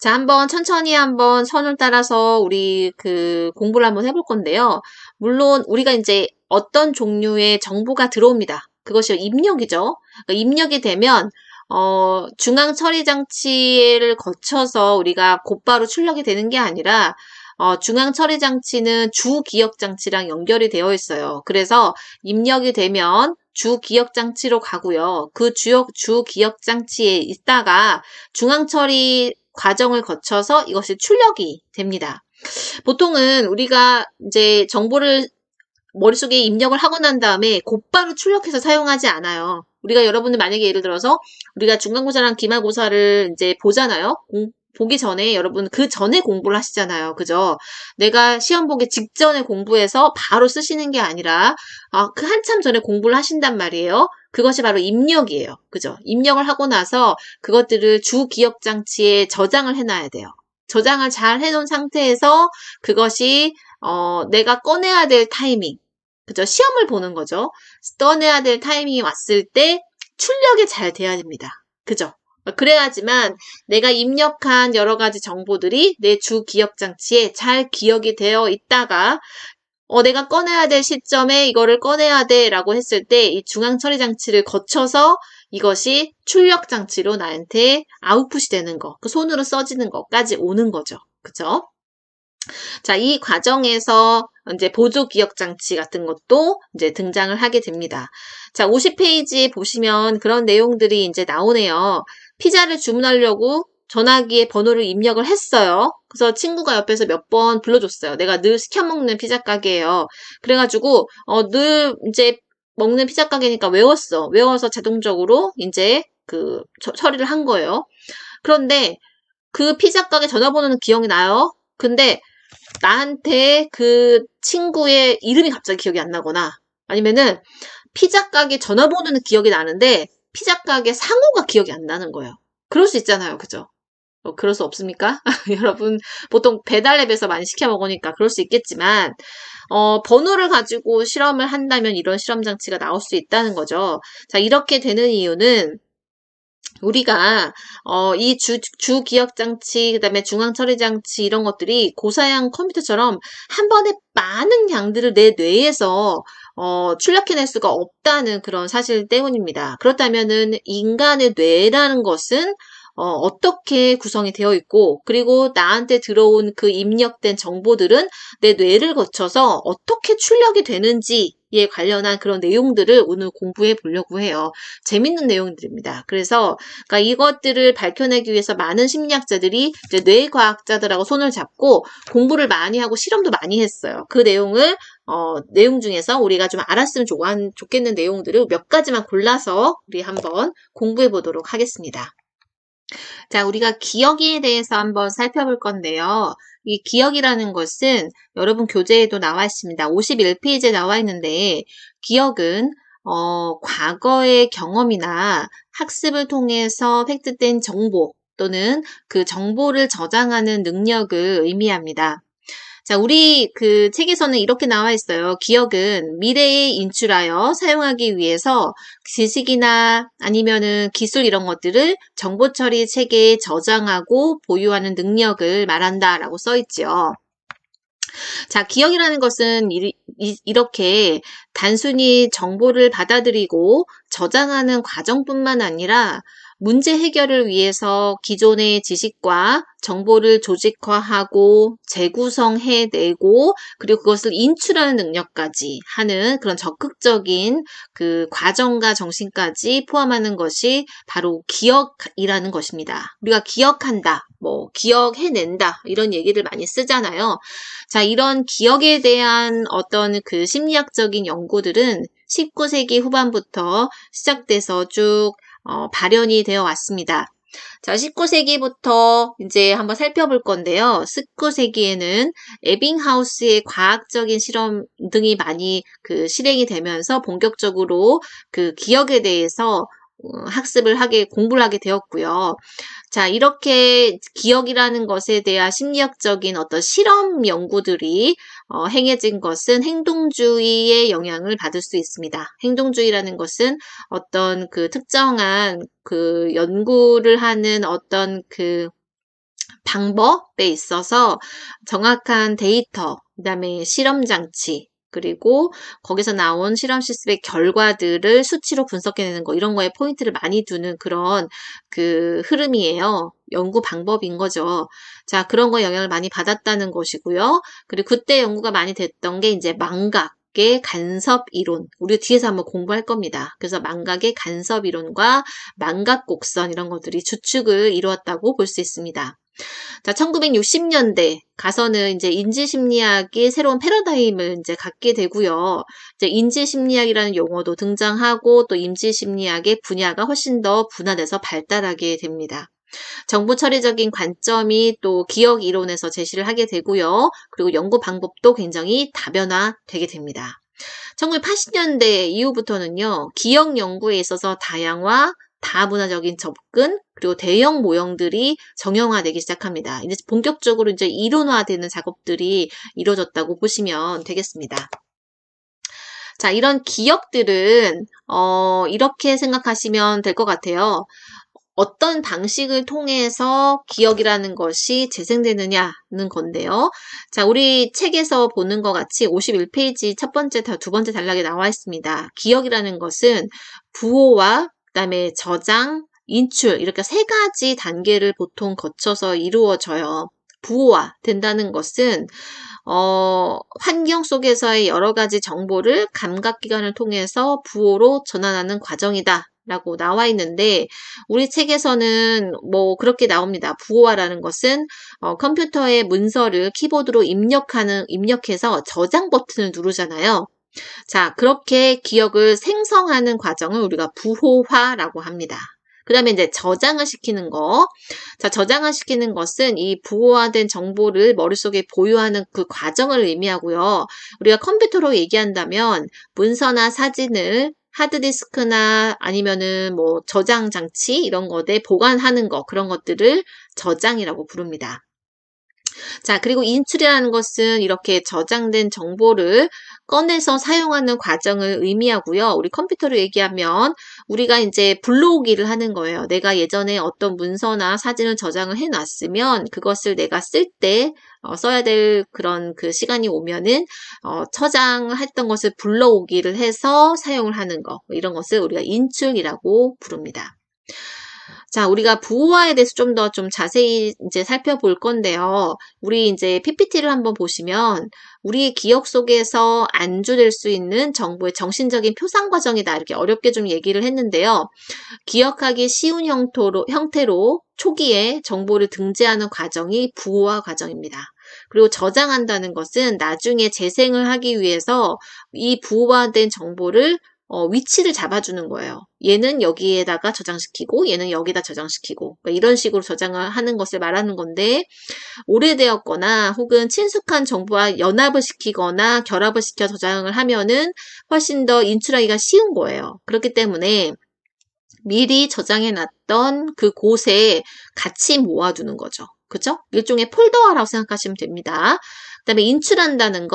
자, 한번 천천히 한번 선을 따라서 우리 그 공부를 한번 해볼 건데요. 물론 우리가 이제 어떤 종류의 정보가 들어옵니다. 그것이 입력이죠. 그러니까 입력이 되면 중앙 처리 장치를 거쳐서 우리가 곧바로 출력이 되는 게 아니라 중앙 처리 장치는 주 기억 장치랑 연결이 되어 있어요. 그래서 입력이 되면 주 기억 장치로 가고요. 그 주 기억 장치에 있다가 중앙 처리 과정을 거쳐서 이것이 출력이 됩니다. 보통은 우리가 이제 정보를 머릿속에 입력을 하고 난 다음에 곧바로 출력해서 사용하지 않아요. 우리가 여러분들 만약에 예를 들어서 우리가 중간고사랑 기말고사를 이제 보잖아요. 보기 전에 여러분 그 전에 공부를 하시잖아요. 그죠? 내가 시험 보기 직전에 공부해서 바로 쓰시는 게 아니라 그 한참 전에 공부를 하신단 말이에요. 그것이 바로 입력이에요. 그죠? 입력을 하고 나서 그것들을 주 기억 장치에 저장을 해놔야 돼요. 저장을 잘 해놓은 상태에서 그것이 내가 꺼내야 될 타이밍, 그죠? 시험을 보는 거죠. 꺼내야 될 타이밍이 왔을 때 출력이 잘 돼야 됩니다. 그죠? 그래야지만 내가 입력한 여러 가지 정보들이 내 주 기억 장치에 잘 기억이 되어 있다가 내가 꺼내야 될 시점에 이거를 꺼내야 돼 라고 했을 때 이 중앙 처리 장치를 거쳐서 이것이 출력 장치로 나한테 아웃풋이 되는 거, 그 손으로 써지는 것까지 오는 거죠. 그죠? 자, 이 과정에서 이제 보조 기억 장치 같은 것도 이제 등장을 하게 됩니다. 자, 50페이지 보시면 그런 내용들이 이제 나오네요. 피자를 주문하려고 전화기에 번호를 입력을 했어요. 그래서 친구가 옆에서 몇 번 불러줬어요. 내가 늘 시켜 먹는 피자 가게예요. 그래가지고 늘 이제 먹는 피자 가게니까 외웠어. 외워서 자동적으로 이제 그 처리를 한 거예요. 그런데 그 피자 가게 전화번호는 기억이 나요. 근데 나한테 그 친구의 이름이 갑자기 기억이 안 나거나 아니면은 피자 가게 전화번호는 기억이 나는데 피자 가게 상호가 기억이 안 나는 거예요. 그럴 수 있잖아요. 그죠? 그럴 수 없습니까? 여러분, 보통 배달 앱에서 많이 시켜 먹으니까 그럴 수 있겠지만, 번호를 가지고 실험을 한다면 이런 실험 장치가 나올 수 있다는 거죠. 자, 이렇게 되는 이유는 우리가 이 주 기억 장치, 그다음에 중앙 처리 장치 이런 것들이 고사양 컴퓨터처럼 한 번에 많은 양들을 내 뇌에서 출력해낼 수가 없다는 그런 사실 때문입니다. 그렇다면은 인간의 뇌라는 것은 어떻게 구성이 되어 있고, 그리고 나한테 들어온 그 입력된 정보들은 내 뇌를 거쳐서 어떻게 출력이 되는지에 관련한 그런 내용들을 오늘 공부해 보려고 해요. 재밌는 내용들입니다. 그래서 그러니까 이것들을 밝혀내기 위해서 많은 심리학자들이 이제 뇌과학자들하고 손을 잡고 공부를 많이 하고 실험도 많이 했어요. 그 내용을 내용 중에서 우리가 좀 알았으면 좋겠는 내용들을 몇 가지만 골라서 우리 한번 공부해 보도록 하겠습니다. 자, 우리가 기억에 대해서 한번 살펴볼 건데요. 이 기억이라는 것은 여러분 교재에도 나와 있습니다. 51페이지에 나와 있는데 기억은 과거의 경험이나 학습을 통해서 획득된 정보 또는 그 정보를 저장하는 능력을 의미합니다. 자, 우리 그 책에서는 이렇게 나와 있어요. 기억은 미래에 인출하여 사용하기 위해서 지식이나 아니면은 기술 이런 것들을 정보 처리 체계에 저장하고 보유하는 능력을 말한다라고 써 있죠. 자, 기억이라는 것은 이렇게 단순히 정보를 받아들이고 저장하는 과정뿐만 아니라 문제 해결을 위해서 기존의 지식과 정보를 조직화하고 재구성해내고 그리고 그것을 인출하는 능력까지 하는 그런 적극적인 그 과정과 정신까지 포함하는 것이 바로 기억이라는 것입니다. 우리가 기억한다, 기억해낸다 이런 얘기를 많이 쓰잖아요. 자, 이런 기억에 대한 어떤 그 심리학적인 연구들은 19세기 후반부터 시작돼서 쭉 발현이 되어 왔습니다. 자, 19세기부터 이제 한번 살펴볼 건데요. 19세기에는 에빙하우스의 과학적인 실험 등이 많이 그 실행이 되면서 본격적으로 그 기억에 대해서 공부를 하게 되었고요. 자, 이렇게 기억이라는 것에 대한 심리학적인 어떤 실험 연구들이 행해진 것은 행동주의의 영향을 받을 수 있습니다. 행동주의라는 것은 어떤 그 특정한 그 연구를 하는 어떤 그 방법에 있어서 정확한 데이터, 그다음에 실험 장치, 그리고 거기서 나온 실험 실습의 결과들을 수치로 분석해내는 거, 이런 거에 포인트를 많이 두는 그런 그 흐름이에요. 연구 방법인 거죠. 자, 그런 거에 영향을 많이 받았다는 것이고요. 그리고 그때 연구가 많이 됐던 게 이제 망각의 간섭 이론. 우리 뒤에서 한번 공부할 겁니다. 그래서 망각의 간섭 이론과 망각 곡선 이런 것들이 주축을 이루었다고 볼 수 있습니다. 자, 1960년대 가서는 이제 인지심리학이 새로운 패러다임을 이제 갖게 되고요. 이제 인지심리학이라는 용어도 등장하고 또 인지심리학의 분야가 훨씬 더 분화돼서 발달하게 됩니다. 정보 처리적인 관점이 또 기억 이론에서 제시를 하게 되고요. 그리고 연구 방법도 굉장히 다변화되게 됩니다. 1980년대 이후부터는요, 기억 연구에 있어서 다양화, 다문화적인 접근, 그리고 대형 모형들이 정형화되기 시작합니다. 이제 본격적으로 이제 이론화되는 작업들이 이루어졌다고 보시면 되겠습니다. 자, 이런 기억들은, 이렇게 생각하시면 될 것 같아요. 어떤 방식을 통해서 기억이라는 것이 재생되느냐는 건데요. 자, 우리 책에서 보는 것 같이 51페이지 첫 번째, 두 번째 단락에 나와 있습니다. 기억이라는 것은 부호와 그다음에 저장, 인출 이렇게 세 가지 단계를 보통 거쳐서 이루어져요. 부호화 된다는 것은 환경 속에서의 여러 가지 정보를 감각기관을 통해서 부호로 전환하는 과정이다. 라고 나와 있는데 우리 책에서는 그렇게 나옵니다. 부호화라는 것은 컴퓨터의 문서를 키보드로 입력해서 저장 버튼을 누르잖아요. 자, 그렇게 기억을 생성하는 과정을 우리가 부호화라고 합니다. 그 다음에 이제 저장을 시키는 거. 자, 저장을 시키는 것은 이 부호화된 정보를 머릿속에 보유하는 그 과정을 의미하고요. 우리가 컴퓨터로 얘기한다면 문서나 사진을 하드디스크나 아니면은 저장 장치 이런 거에 보관하는 거, 그런 것들을 저장이라고 부릅니다. 자, 그리고 인출이라는 것은 이렇게 저장된 정보를 꺼내서 사용하는 과정을 의미하고요. 우리 컴퓨터로 얘기하면 우리가 이제 불러오기를 하는 거예요. 내가 예전에 어떤 문서나 사진을 저장을 해놨으면 그것을 내가 쓸 때 써야 될 그런 그 시간이 오면은 저장했던 것을 불러오기를 해서 사용을 하는 거, 이런 것을 우리가 인출이라고 부릅니다. 자, 우리가 부호화에 대해서 좀 더 좀 자세히 이제 살펴볼 건데요. 우리 이제 PPT를 한번 보시면 우리의 기억 속에서 안주될 수 있는 정보의 정신적인 표상 과정이다. 이렇게 어렵게 좀 얘기를 했는데요. 기억하기 쉬운 형태로 초기에 정보를 등재하는 과정이 부호화 과정입니다. 그리고 저장한다는 것은 나중에 재생을 하기 위해서 이 부호화된 정보를 위치를 잡아주는 거예요. 얘는 여기에다가 저장시키고 얘는 여기다 저장시키고 그러니까 이런 식으로 저장을 하는 것을 말하는 건데 오래되었거나 혹은 친숙한 정보와 연합을 시키거나 결합을 시켜 저장을 하면은 훨씬 더 인출하기가 쉬운 거예요. 그렇기 때문에 미리 저장해놨던 그 곳에 같이 모아두는 거죠. 그죠? 일종의 폴더화라고 생각하시면 됩니다. 그 다음에 인출한다는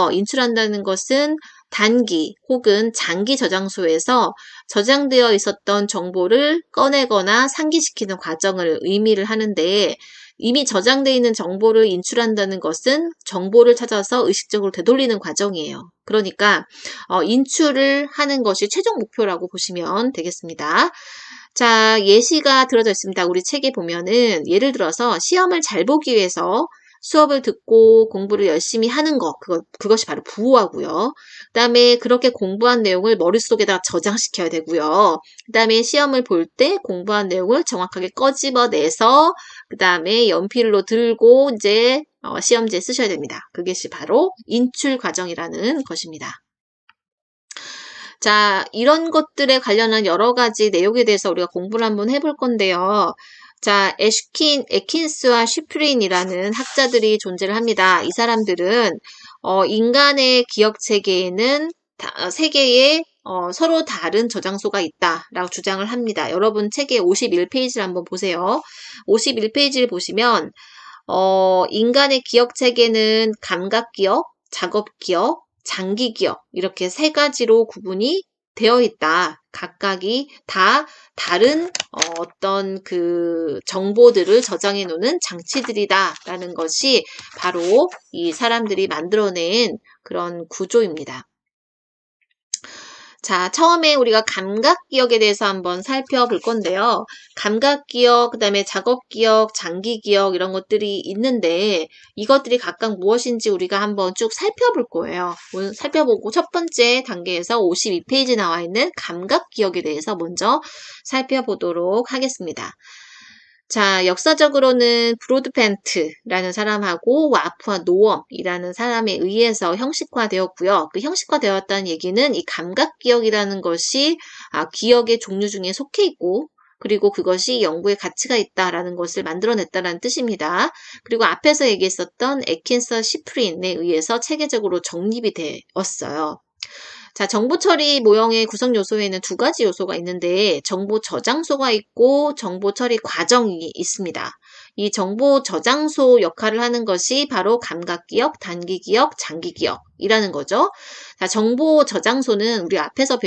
것은 단기 혹은 장기 저장소에서 저장되어 있었던 정보를 꺼내거나 상기시키는 과정을 의미를 하는데 이미 저장되어 있는 정보를 인출한다는 것은 정보를 찾아서 의식적으로 되돌리는 과정이에요. 그러니까 인출을 하는 것이 최종 목표라고 보시면 되겠습니다. 자, 예시가 들어져 있습니다. 우리 책에 보면은 예를 들어서 시험을 잘 보기 위해서 수업을 듣고 공부를 열심히 하는 것, 그것이 바로 부호화고요. 그 다음에 그렇게 공부한 내용을 머릿속에다 저장시켜야 되고요. 그 다음에 시험을 볼 때 공부한 내용을 정확하게 꺼집어내서 그 다음에 연필로 들고 이제 시험지에 쓰셔야 됩니다. 그것이 바로 인출 과정이라는 것입니다. 자, 이런 것들에 관련한 여러 가지 내용에 대해서 우리가 공부를 한번 해볼 건데요. 자, 에킨스와 슈프린이라는 학자들이 존재를 합니다. 이 사람들은 인간의 기억 체계에는 세 개의 서로 다른 저장소가 있다라고 주장을 합니다. 여러분 책의 51페이지를 한번 보세요. 51페이지를 보시면 인간의 기억 체계는 감각 기억, 작업 기억, 장기 기억 이렇게 세 가지로 구분이 되어 있다. 각각이 다 다른 어떤 그 정보들을 저장해 놓는 장치들이다라는 것이 바로 이 사람들이 만들어낸 그런 구조입니다. 자, 처음에 우리가 감각기억에 대해서 한번 살펴볼 건데요. 감각기억, 그 다음에 작업기억, 장기기억 이런 것들이 있는데 이것들이 각각 무엇인지 우리가 한번 쭉 살펴볼 거예요. 오늘 살펴보고 첫 번째 단계에서 52페이지 나와 있는 감각기억에 대해서 먼저 살펴보도록 하겠습니다. 자, 역사적으로는 브로드벤트라는 사람하고 와프와 노엄이라는 사람에 의해서 형식화되었고요. 그 형식화되었다는 얘기는 이 감각기억이라는 것이 기억의 종류 중에 속해 있고 그리고 그것이 연구의 가치가 있다라는 것을 만들어냈다는 뜻입니다. 그리고 앞에서 얘기했었던 에킨서 시프린에 의해서 체계적으로 정립이 되었어요. 자, 정보 처리 모형의 구성 요소에는 두 가지 요소가 있는데 정보 저장소가 있고 정보 처리 과정이 있습니다. 이 정보 저장소 역할을 하는 것이 바로 감각기억, 단기기억, 장기기억이라는 거죠. 자, 정보 저장소는 우리 앞에서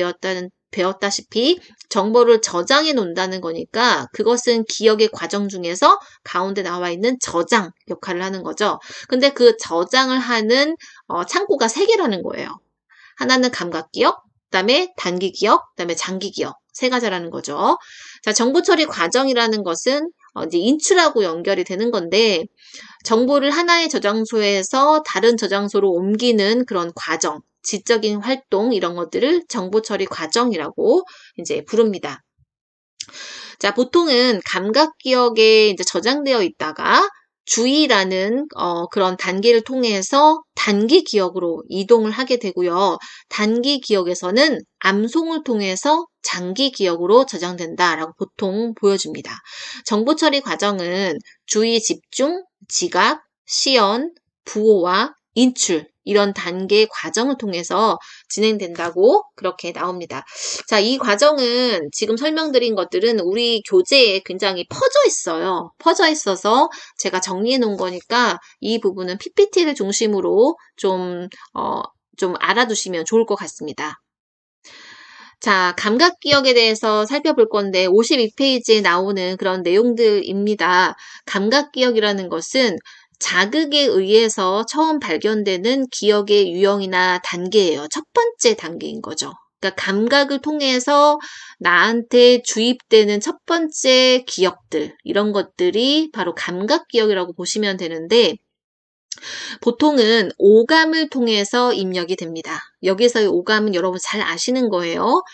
배웠다시피 정보를 저장해 놓는다는 거니까 그것은 기억의 과정 중에서 가운데 나와 있는 저장 역할을 하는 거죠. 근데 그 저장을 하는 창고가 세 개라는 거예요. 하나는 감각기억, 그 다음에 단기기억, 그 다음에 장기기억 세 가지라는 거죠. 자, 정보 처리 과정이라는 것은 이제 인출하고 연결이 되는 건데 정보를 하나의 저장소에서 다른 저장소로 옮기는 그런 과정, 지적인 활동 이런 것들을 정보 처리 과정이라고 이제 부릅니다. 자, 보통은 감각기억에 이제 저장되어 있다가 주의라는 그런 단계를 통해서 단기 기억으로 이동을 하게 되고요. 단기 기억에서는 암송을 통해서 장기 기억으로 저장된다라고 보통 보여줍니다. 정보 처리 과정은 주의 집중, 지각, 시연, 부호와 인출 이런 단계 과정을 통해서 진행된다고 그렇게 나옵니다. 자, 이 과정은 지금 설명드린 것들은 우리 교재에 굉장히 퍼져 있어요. 퍼져 있어서 제가 정리해 놓은 거니까 이 부분은 PPT를 중심으로 좀 알아두시면 좋을 것 같습니다. 자, 감각기억에 대해서 살펴볼 건데 52페이지에 나오는 그런 내용들입니다. 감각기억이라는 것은 자극에 의해서 처음 발견되는 기억의 유형이나 단계예요. 첫 번째 단계인 거죠. 그러니까 감각을 통해서 나한테 주입되는 첫 번째 기억들, 이런 것들이 바로 감각기억이라고 보시면 되는데 보통은 오감을 통해서 입력이 됩니다. 여기서의 오감은 여러분 잘 아시는 거예요.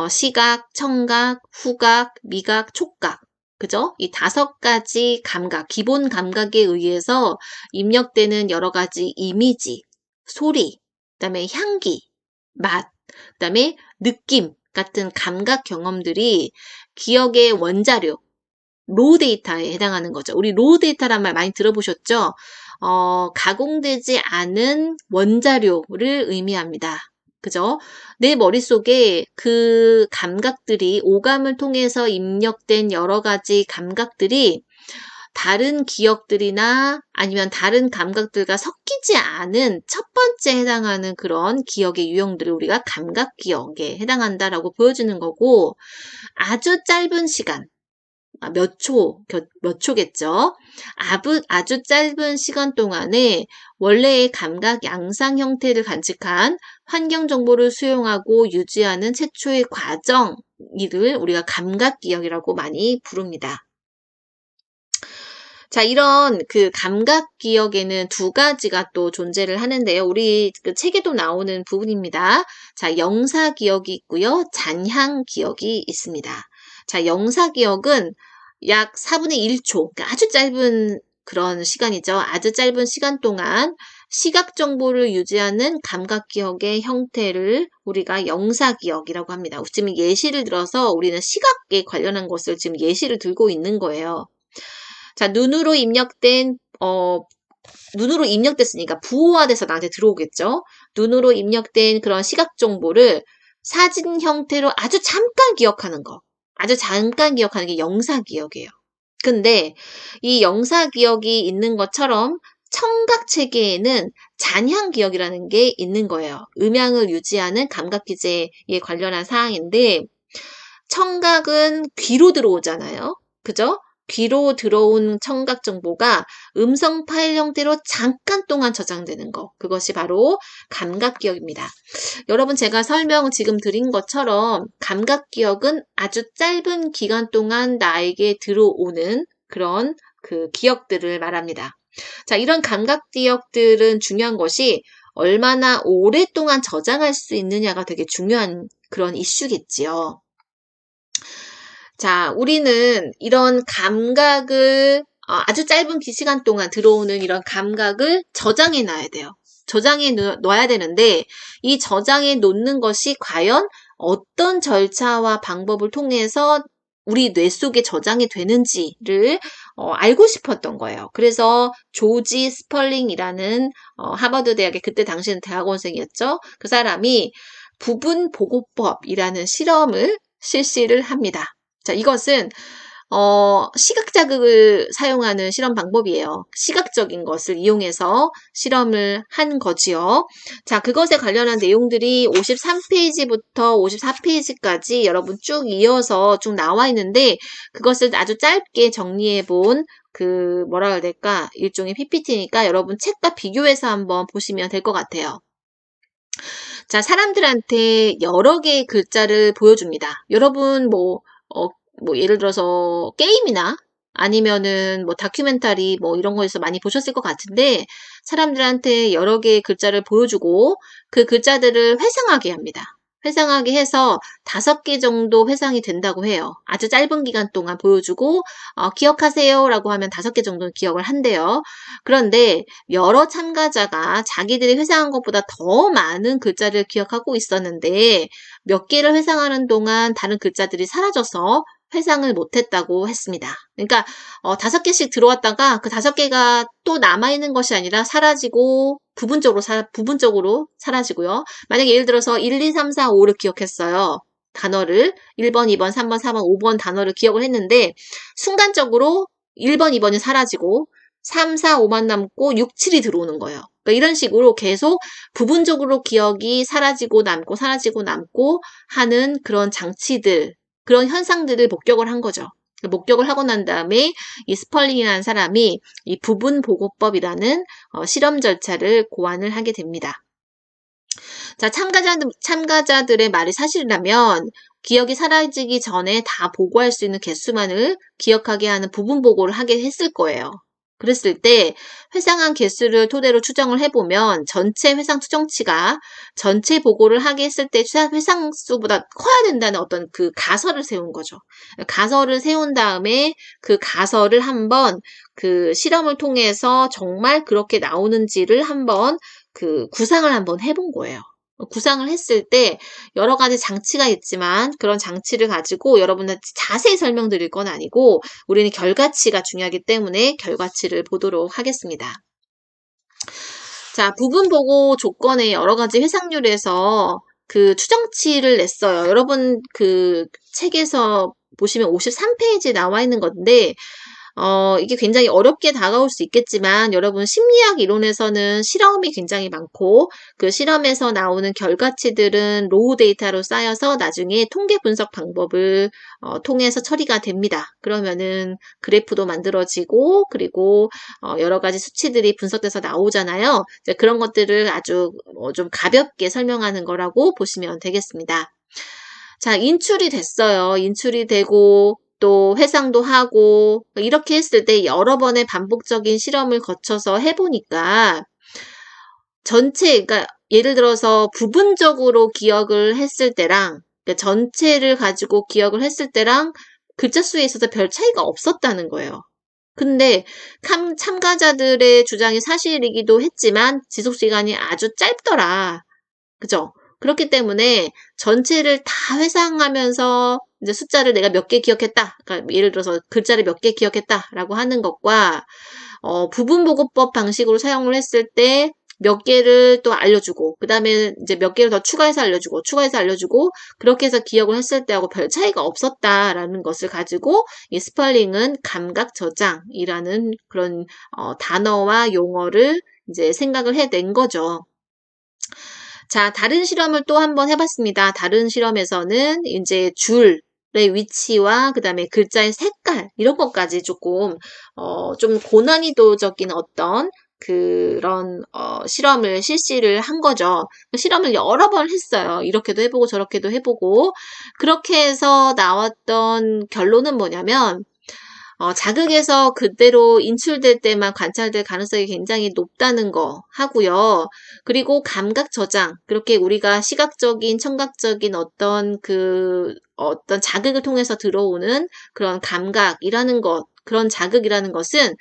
시각, 청각, 후각, 미각, 촉각. 그죠? 이 5가지 감각, 기본 감각에 의해서 입력되는 여러 가지 이미지, 소리, 그다음에 향기, 맛, 그다음에 느낌 같은 감각 경험들이 기억의 원자료, 로우 데이터에 해당하는 거죠. 우리 로우 데이터란 말 많이 들어보셨죠? 가공되지 않은 원자료를 의미합니다. 그죠? 내 머릿속에 그 감각들이 오감을 통해서 입력된 여러 가지 감각들이 다른 기억들이나 아니면 다른 감각들과 섞이지 않은 첫 번째 해당하는 그런 기억의 유형들을 우리가 감각 기억에 해당한다라고 보여주는 거고 아주 짧은 시간 몇 초겠죠. 아주 짧은 시간 동안에 원래의 감각 양상 형태를 간직한 환경 정보를 수용하고 유지하는 최초의 과정을 우리가 감각 기억이라고 많이 부릅니다. 자, 이런 그 감각 기억에는 2가지가 또 존재를 하는데요. 우리 그 책에도 나오는 부분입니다. 자, 영사 기억이 있고요. 잔향 기억이 있습니다. 자, 영사 기억은 약 4분의 1초, 그러니까 아주 짧은 그런 시간이죠. 아주 짧은 시간 동안 시각 정보를 유지하는 감각 기억의 형태를 우리가 영사 기억이라고 합니다. 지금 예시를 들어서 우리는 시각에 관련한 것을 지금 예시를 들고 있는 거예요. 자, 눈으로 입력됐으니까 부호화돼서 나한테 들어오겠죠. 눈으로 입력된 그런 시각 정보를 사진 형태로 아주 잠깐 기억하는 거. 아주 잠깐 기억하는 게 영사 기억이에요. 근데 이 영사 기억이 있는 것처럼 청각 체계에는 잔향 기억이라는 게 있는 거예요. 음향을 유지하는 감각 기제에 관련한 사항인데 청각은 귀로 들어오잖아요. 그죠? 귀로 들어온 청각 정보가 음성 파일 형태로 잠깐 동안 저장되는 거. 그것이 바로 감각 기억입니다. 여러분 제가 설명 지금 드린 것처럼 감각 기억은 아주 짧은 기간 동안 나에게 들어오는 그런 그 기억들을 말합니다. 자, 이런 감각 기억들은 중요한 것이 얼마나 오랫동안 저장할 수 있느냐가 되게 중요한 그런 이슈겠지요. 자, 우리는 이런 감각을 아주 짧은 시간 동안 들어오는 이런 감각을 저장해 놔야 돼요. 저장해 놔야 되는데 이 저장해 놓는 것이 과연 어떤 절차와 방법을 통해서 우리 뇌 속에 저장이 되는지를 알고 싶었던 거예요. 그래서 조지 스펄링이라는 하버드 대학의 그때 당시는 대학원생이었죠. 그 사람이 부분 보고법이라는 실험을 실시를 합니다. 자, 이것은 시각 자극을 사용하는 실험 방법이에요. 시각적인 것을 이용해서 실험을 한 거지요. 자, 그것에 관련한 내용들이 53페이지부터 54페이지까지 여러분 쭉 이어서 쭉 나와 있는데 그것을 아주 짧게 정리해 본 그 뭐라 해야 될까? 일종의 PPT니까 여러분 책과 비교해서 한번 보시면 될 것 같아요. 자, 사람들한테 여러 개의 글자를 보여줍니다. 여러분 뭐 예를 들어서 게임이나 아니면은 뭐 다큐멘터리 뭐 이런 거에서 많이 보셨을 것 같은데 사람들한테 여러 개의 글자를 보여주고 그 글자들을 회상하게 합니다. 회상하게 해서 5개 정도 회상이 된다고 해요. 아주 짧은 기간 동안 보여주고 기억하세요 라고 하면 5개 정도는 기억을 한대요. 그런데 여러 참가자가 자기들이 회상한 것보다 더 많은 글자를 기억하고 있었는데 몇 개를 회상하는 동안 다른 글자들이 사라져서 회상을 못했다고 했습니다. 그러니까 5개씩 들어왔다가 그 5개가 또 남아있는 것이 아니라 사라지고 부분적으로 사라지고요. 만약에 예를 들어서 1, 2, 3, 4, 5를 기억했어요. 단어를 1번, 2번, 3번, 4번, 5번 단어를 기억을 했는데 순간적으로 1번, 2번이 사라지고 3, 4, 5만 남고 6, 7이 들어오는 거예요. 그러니까 이런 식으로 계속 부분적으로 기억이 사라지고 남고 하는 그런 장치들, 그런 현상들을 목격을 한 거죠. 목격을 하고 난 다음에 이 스펄링이라는 사람이 이 부분보고법이라는 실험 절차를 고안을 하게 됩니다. 자, 참가자들의 말이 사실이라면 기억이 사라지기 전에 다 보고할 수 있는 개수만을 기억하게 하는 부분 보고를 하게 했을 거예요. 그랬을 때 회상한 개수를 토대로 추정을 해보면 전체 회상 추정치가 전체 보고를 하게 했을 때 회상 수보다 커야 된다는 어떤 그 가설을 세운 거죠. 가설을 세운 다음에 그 가설을 한번 그 실험을 통해서 정말 그렇게 나오는지를 한번 그 구상을 한번 해본 거예요. 구상을 했을 때 여러 가지 장치가 있지만 그런 장치를 가지고 여러분한테 자세히 설명드릴 건 아니고 우리는 결과치가 중요하기 때문에 결과치를 보도록 하겠습니다. 자, 부분 보고 조건의 여러 가지 회상률에서 그 추정치를 냈어요. 여러분 그 책에서 보시면 53페이지에 나와 있는 건데 이게 굉장히 어렵게 다가올 수 있겠지만 여러분 심리학 이론에서는 실험이 굉장히 많고 그 실험에서 나오는 결과치들은 로우 데이터로 쌓여서 나중에 통계 분석 방법을 통해서 처리가 됩니다. 그러면은 그래프도 만들어지고 그리고 여러 가지 수치들이 분석돼서 나오잖아요. 이제 그런 것들을 아주 좀 가볍게 설명하는 거라고 보시면 되겠습니다. 자, 인출이 됐어요. 인출이 되고 또 회상도 하고 이렇게 했을 때 여러 번의 반복적인 실험을 거쳐서 해보니까 전체, 그러니까 예를 들어서 부분적으로 기억을 했을 때랑 그러니까 전체를 가지고 기억을 했을 때랑 글자 수에 있어서 별 차이가 없었다는 거예요. 근데 참가자들의 주장이 사실이기도 했지만 지속시간이 아주 짧더라. 그죠? 그렇기 때문에 전체를 다 회상하면서 이제 숫자를 내가 몇 개 기억했다. 그러니까 예를 들어서 글자를 몇 개 기억했다라고 하는 것과 부분보고법 방식으로 사용을 했을 때 몇 개를 또 알려주고 그 다음에 이제 몇 개를 더 추가해서 알려주고 그렇게 해서 기억을 했을 때하고 별 차이가 없었다라는 것을 가지고 이 스펄링은 감각 저장이라는 그런 단어와 용어를 이제 생각을 해낸 거죠. 자, 다른 실험을 또 한번 해봤습니다. 다른 실험에서는 이제 줄의 위치와 그 다음에 글자의 색깔 이런 것까지 조금 좀 고난이도적인 어떤 그런 실험을 실시를 한 거죠. 실험을 여러 번 했어요. 이렇게도 해보고 저렇게도 해보고 그렇게 해서 나왔던 결론은 뭐냐면 자극에서 그대로 인출될 때만 관찰될 가능성이 굉장히 높다는 거 하고요. 그리고 감각 저장, 그렇게 우리가 시각적인, 청각적인 어떤 자극을 통해서 들어오는 그런 감각이라는 것, 그런 자극이라는 것은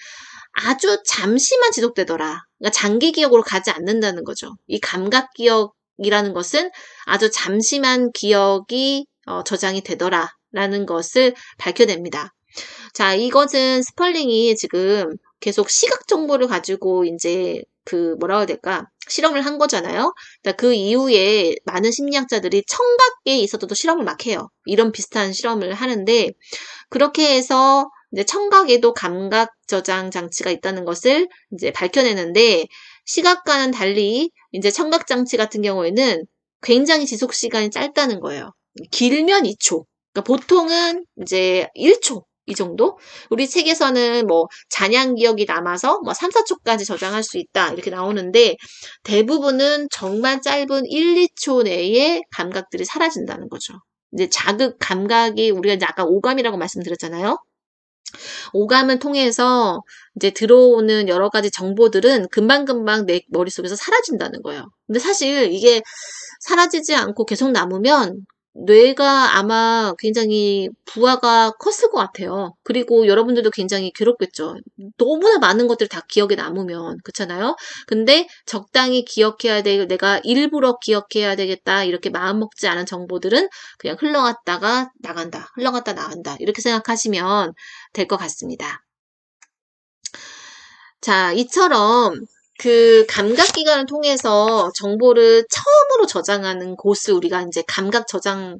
아주 잠시만 지속되더라. 그러니까 장기 기억으로 가지 않는다는 거죠. 이 감각 기억이라는 것은 아주 잠시만 기억이 저장이 되더라라는 것을 밝혀냅니다. 자, 이것은 스펄링이 지금 계속 시각 정보를 가지고 이제 뭐라고 해야 될까? 실험을 한 거잖아요. 그러니까 그 이후에 많은 심리학자들이 청각에 있어서도 실험을 막 해요. 이런 비슷한 실험을 하는데 그렇게 해서 이제 청각에도 감각 저장 장치가 있다는 것을 이제 밝혀내는데 시각과는 달리 이제 청각 장치 같은 경우에는 굉장히 지속 시간이 짧다는 거예요. 길면 2초. 그러니까 보통은 이제 1초. 이 정도? 우리 책에서는 뭐 잔향 기억이 남아서 뭐 3, 4초까지 저장할 수 있다 이렇게 나오는데 대부분은 정말 짧은 1, 2초 내에 감각들이 사라진다는 거죠. 이제 자극 감각이 우리가 이제 아까 오감이라고 말씀드렸잖아요. 오감을 통해서 이제 들어오는 여러 가지 정보들은 금방금방 내 머릿속에서 사라진다는 거예요. 근데 사실 이게 사라지지 않고 계속 남으면 뇌가 아마 굉장히 부하가 컸을 것 같아요. 그리고 여러분들도 굉장히 괴롭겠죠. 너무나 많은 것들이 다 기억에 남으면, 그렇잖아요? 근데 적당히 기억해야 돼. 내가 일부러 기억해야 되겠다. 이렇게 마음 먹지 않은 정보들은 그냥 흘러갔다가 나간다. 흘러갔다 나간다. 이렇게 생각하시면 될 것 같습니다. 자, 이처럼 그 감각기관을 통해서 정보를 처음으로 저장하는 곳을 우리가 이제 감각 저장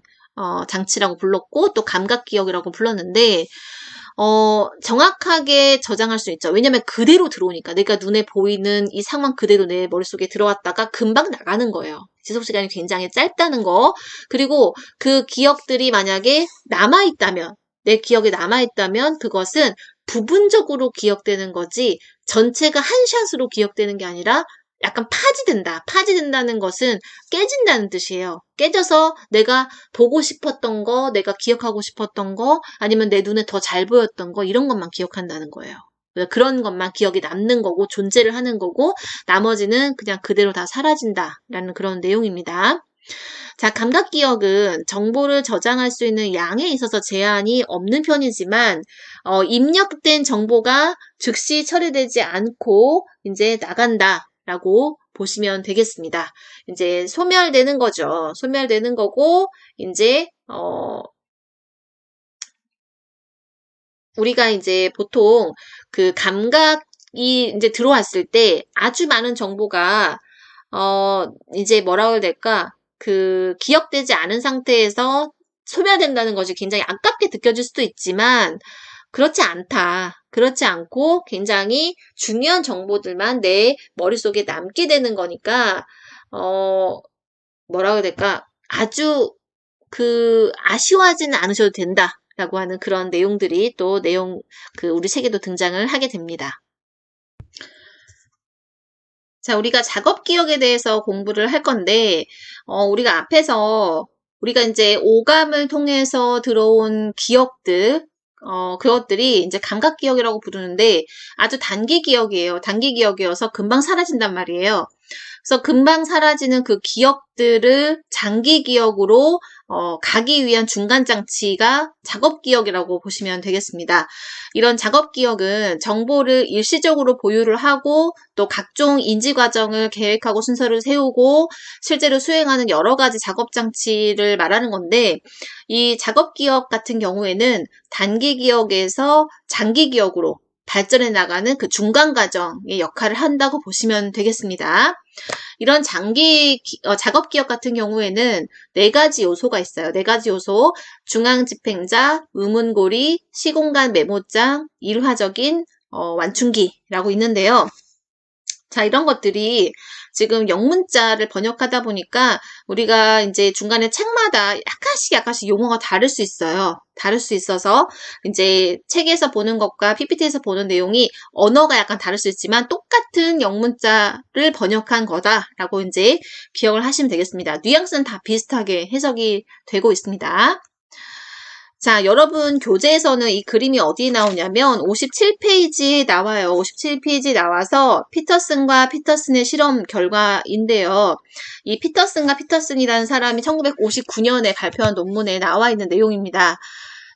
장치라고 불렀고 또 감각기억이라고 불렀는데 정확하게 저장할 수 있죠. 왜냐면 그대로 들어오니까 내가 눈에 보이는 이 상황 그대로 내 머릿속에 들어왔다가 금방 나가는 거예요. 지속시간이 굉장히 짧다는 거. 그리고 그 기억들이 만약에 남아있다면 내 기억에 남아있다면 그것은 부분적으로 기억되는 거지 전체가 한 샷으로 기억되는 게 아니라 약간 파지된다. 파지된다는 것은 깨진다는 뜻이에요. 깨져서 내가 보고 싶었던 거, 내가 기억하고 싶었던 거, 아니면 내 눈에 더 잘 보였던 거, 이런 것만 기억한다는 거예요. 그런 것만 기억이 남는 거고, 존재를 하는 거고, 나머지는 그냥 그대로 다 사라진다라는 그런 내용입니다. 자, 감각기억은 정보를 저장할 수 있는 양에 있어서 제한이 없는 편이지만, 입력된 정보가 즉시 처리되지 않고, 이제 나간다라고 보시면 되겠습니다. 이제 소멸되는 거죠. 소멸되는 거고, 이제, 우리가 이제 보통 그 감각이 이제 들어왔을 때 아주 많은 정보가, 이제 뭐라고 해야 될까? 그 기억되지 않은 상태에서 소멸된다는 것이 굉장히 아깝게 느껴질 수도 있지만 그렇지 않다. 그렇지 않고 굉장히 중요한 정보들만 내 머릿속에 남게 되는 거니까 뭐라고 해야 될까? 아주 아쉬워하지는 않으셔도 된다라고 하는 그런 내용들이 또 우리 책에도 등장을 하게 됩니다. 자, 우리가 작업 기억에 대해서 공부를 할 건데, 우리가 앞에서 우리가 이제 오감을 통해서 들어온 기억들, 그것들이 이제 감각 기억이라고 부르는데 아주 단기 기억이에요. 단기 기억이어서 금방 사라진단 말이에요. 그래서 금방 사라지는 그 기억들을 장기 기억으로 가기 위한 중간 장치가 작업 기억이라고 보시면 되겠습니다. 이런 작업 기억은 정보를 일시적으로 보유를 하고 또 각종 인지 과정을 계획하고 순서를 세우고 실제로 수행하는 여러 가지 작업 장치를 말하는 건데 이 작업 기억 같은 경우에는 단기 기억에서 장기 기억으로 발전해 나가는 그 중간 과정의 역할을 한다고 보시면 되겠습니다. 이런 작업 기억 같은 경우에는 4가지 요소가 있어요. 4가지 요소. 중앙 집행자, 의문고리, 시공간 메모장, 일화적인 완충기라고 있는데요. 자, 이런 것들이 지금 영문자를 번역하다 보니까 우리가 이제 중간에 책마다 약간씩 용어가 다를 수 있어요. 다를 수 있어서 이제 책에서 보는 것과 PPT에서 보는 내용이 언어가 약간 다를 수 있지만 똑같은 영문자를 번역한 거다라고 이제 기억을 하시면 되겠습니다. 뉘앙스는 다 비슷하게 해석이 되고 있습니다. 자, 여러분 교재에서는 이 그림이 어디 나오냐면 57페이지에 나와요. 57페이지에 나와서 피터슨과 피터슨의 실험 결과인데요. 이 피터슨과 피터슨이라는 사람이 1959년에 발표한 논문에 나와 있는 내용입니다.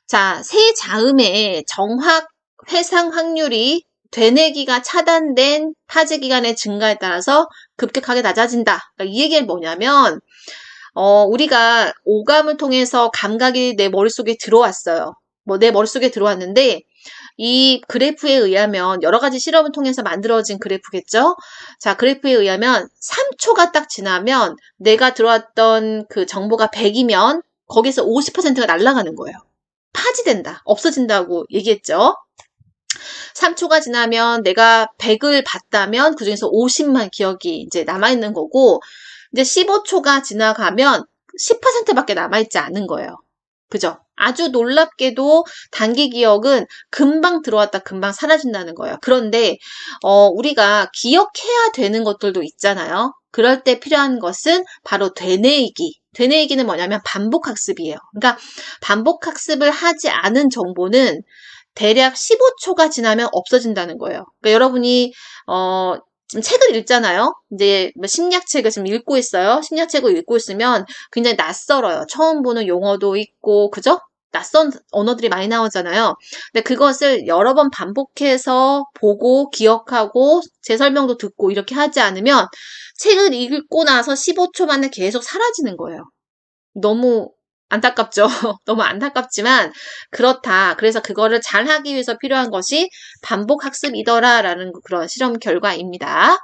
자, 새 자음의 정확 회상 확률이 되뇌기가 차단된 파제 기간의 증가에 따라서 급격하게 낮아진다. 그러니까 이 얘기는 뭐냐면 우리가 오감을 통해서 감각이 내 머릿속에 들어왔어요. 내 머릿속에 들어왔는데, 이 그래프에 의하면, 여러 가지 실험을 통해서 만들어진 그래프겠죠? 자, 그래프에 의하면 3초가 딱 지나면 내가 들어왔던 그 정보가 100이면 거기서 50%가 날아가는 거예요. 파지된다. 없어진다고 얘기했죠? 3초가 지나면 내가 100을 봤다면 그 중에서 50만 기억이 이제 남아있는 거고, 이제 15초가 지나가면 10%밖에 남아있지 않은 거예요. 그죠? 아주 놀랍게도 단기 기억은 금방 들어왔다 금방 사라진다는 거예요. 그런데 우리가 기억해야 되는 것들도 있잖아요. 그럴 때 필요한 것은 바로 되뇌이기. 되뇌이기는 뭐냐면 반복학습이에요. 그러니까 반복학습을 하지 않은 정보는 대략 15초가 지나면 없어진다는 거예요. 그러니까 여러분이 책을 읽잖아요. 이제 뭐 심리학책을 지금 읽고 있어요. 심리학책을 읽고 있으면 굉장히 낯설어요. 처음 보는 용어도 있고, 그죠? 낯선 언어들이 많이 나오잖아요. 근데 그것을 여러 번 반복해서 보고 기억하고 제 설명도 듣고 이렇게 하지 않으면 책을 읽고 나서 15초 만에 계속 사라지는 거예요. 너무 안타깝죠. 너무 안타깝지만 그렇다. 그래서 그거를 잘 하기 위해서 필요한 것이 반복 학습이더라라는 그런 실험 결과입니다.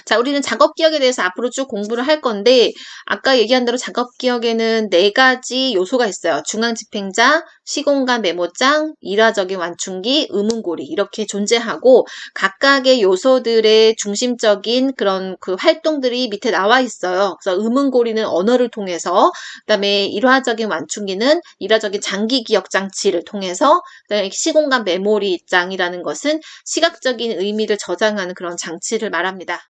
자, 우리는 작업 기억에 대해서 앞으로 쭉 공부를 할 건데, 아까 얘기한 대로 작업 기억에는 4가지 요소가 있어요. 중앙집행자, 시공간 메모장, 일화적인 완충기, 의문고리 이렇게 존재하고 각각의 요소들의 중심적인 그런 그 활동들이 밑에 나와 있어요. 그래서 의문고리는 언어를 통해서, 그다음에 일화적인 완충기는 일화적인 장기 기억 장치를 통해서, 그다음에 시공간 메모리장이라는 것은 시각적인 의미를 저장하는 그런 장치를 말합니다.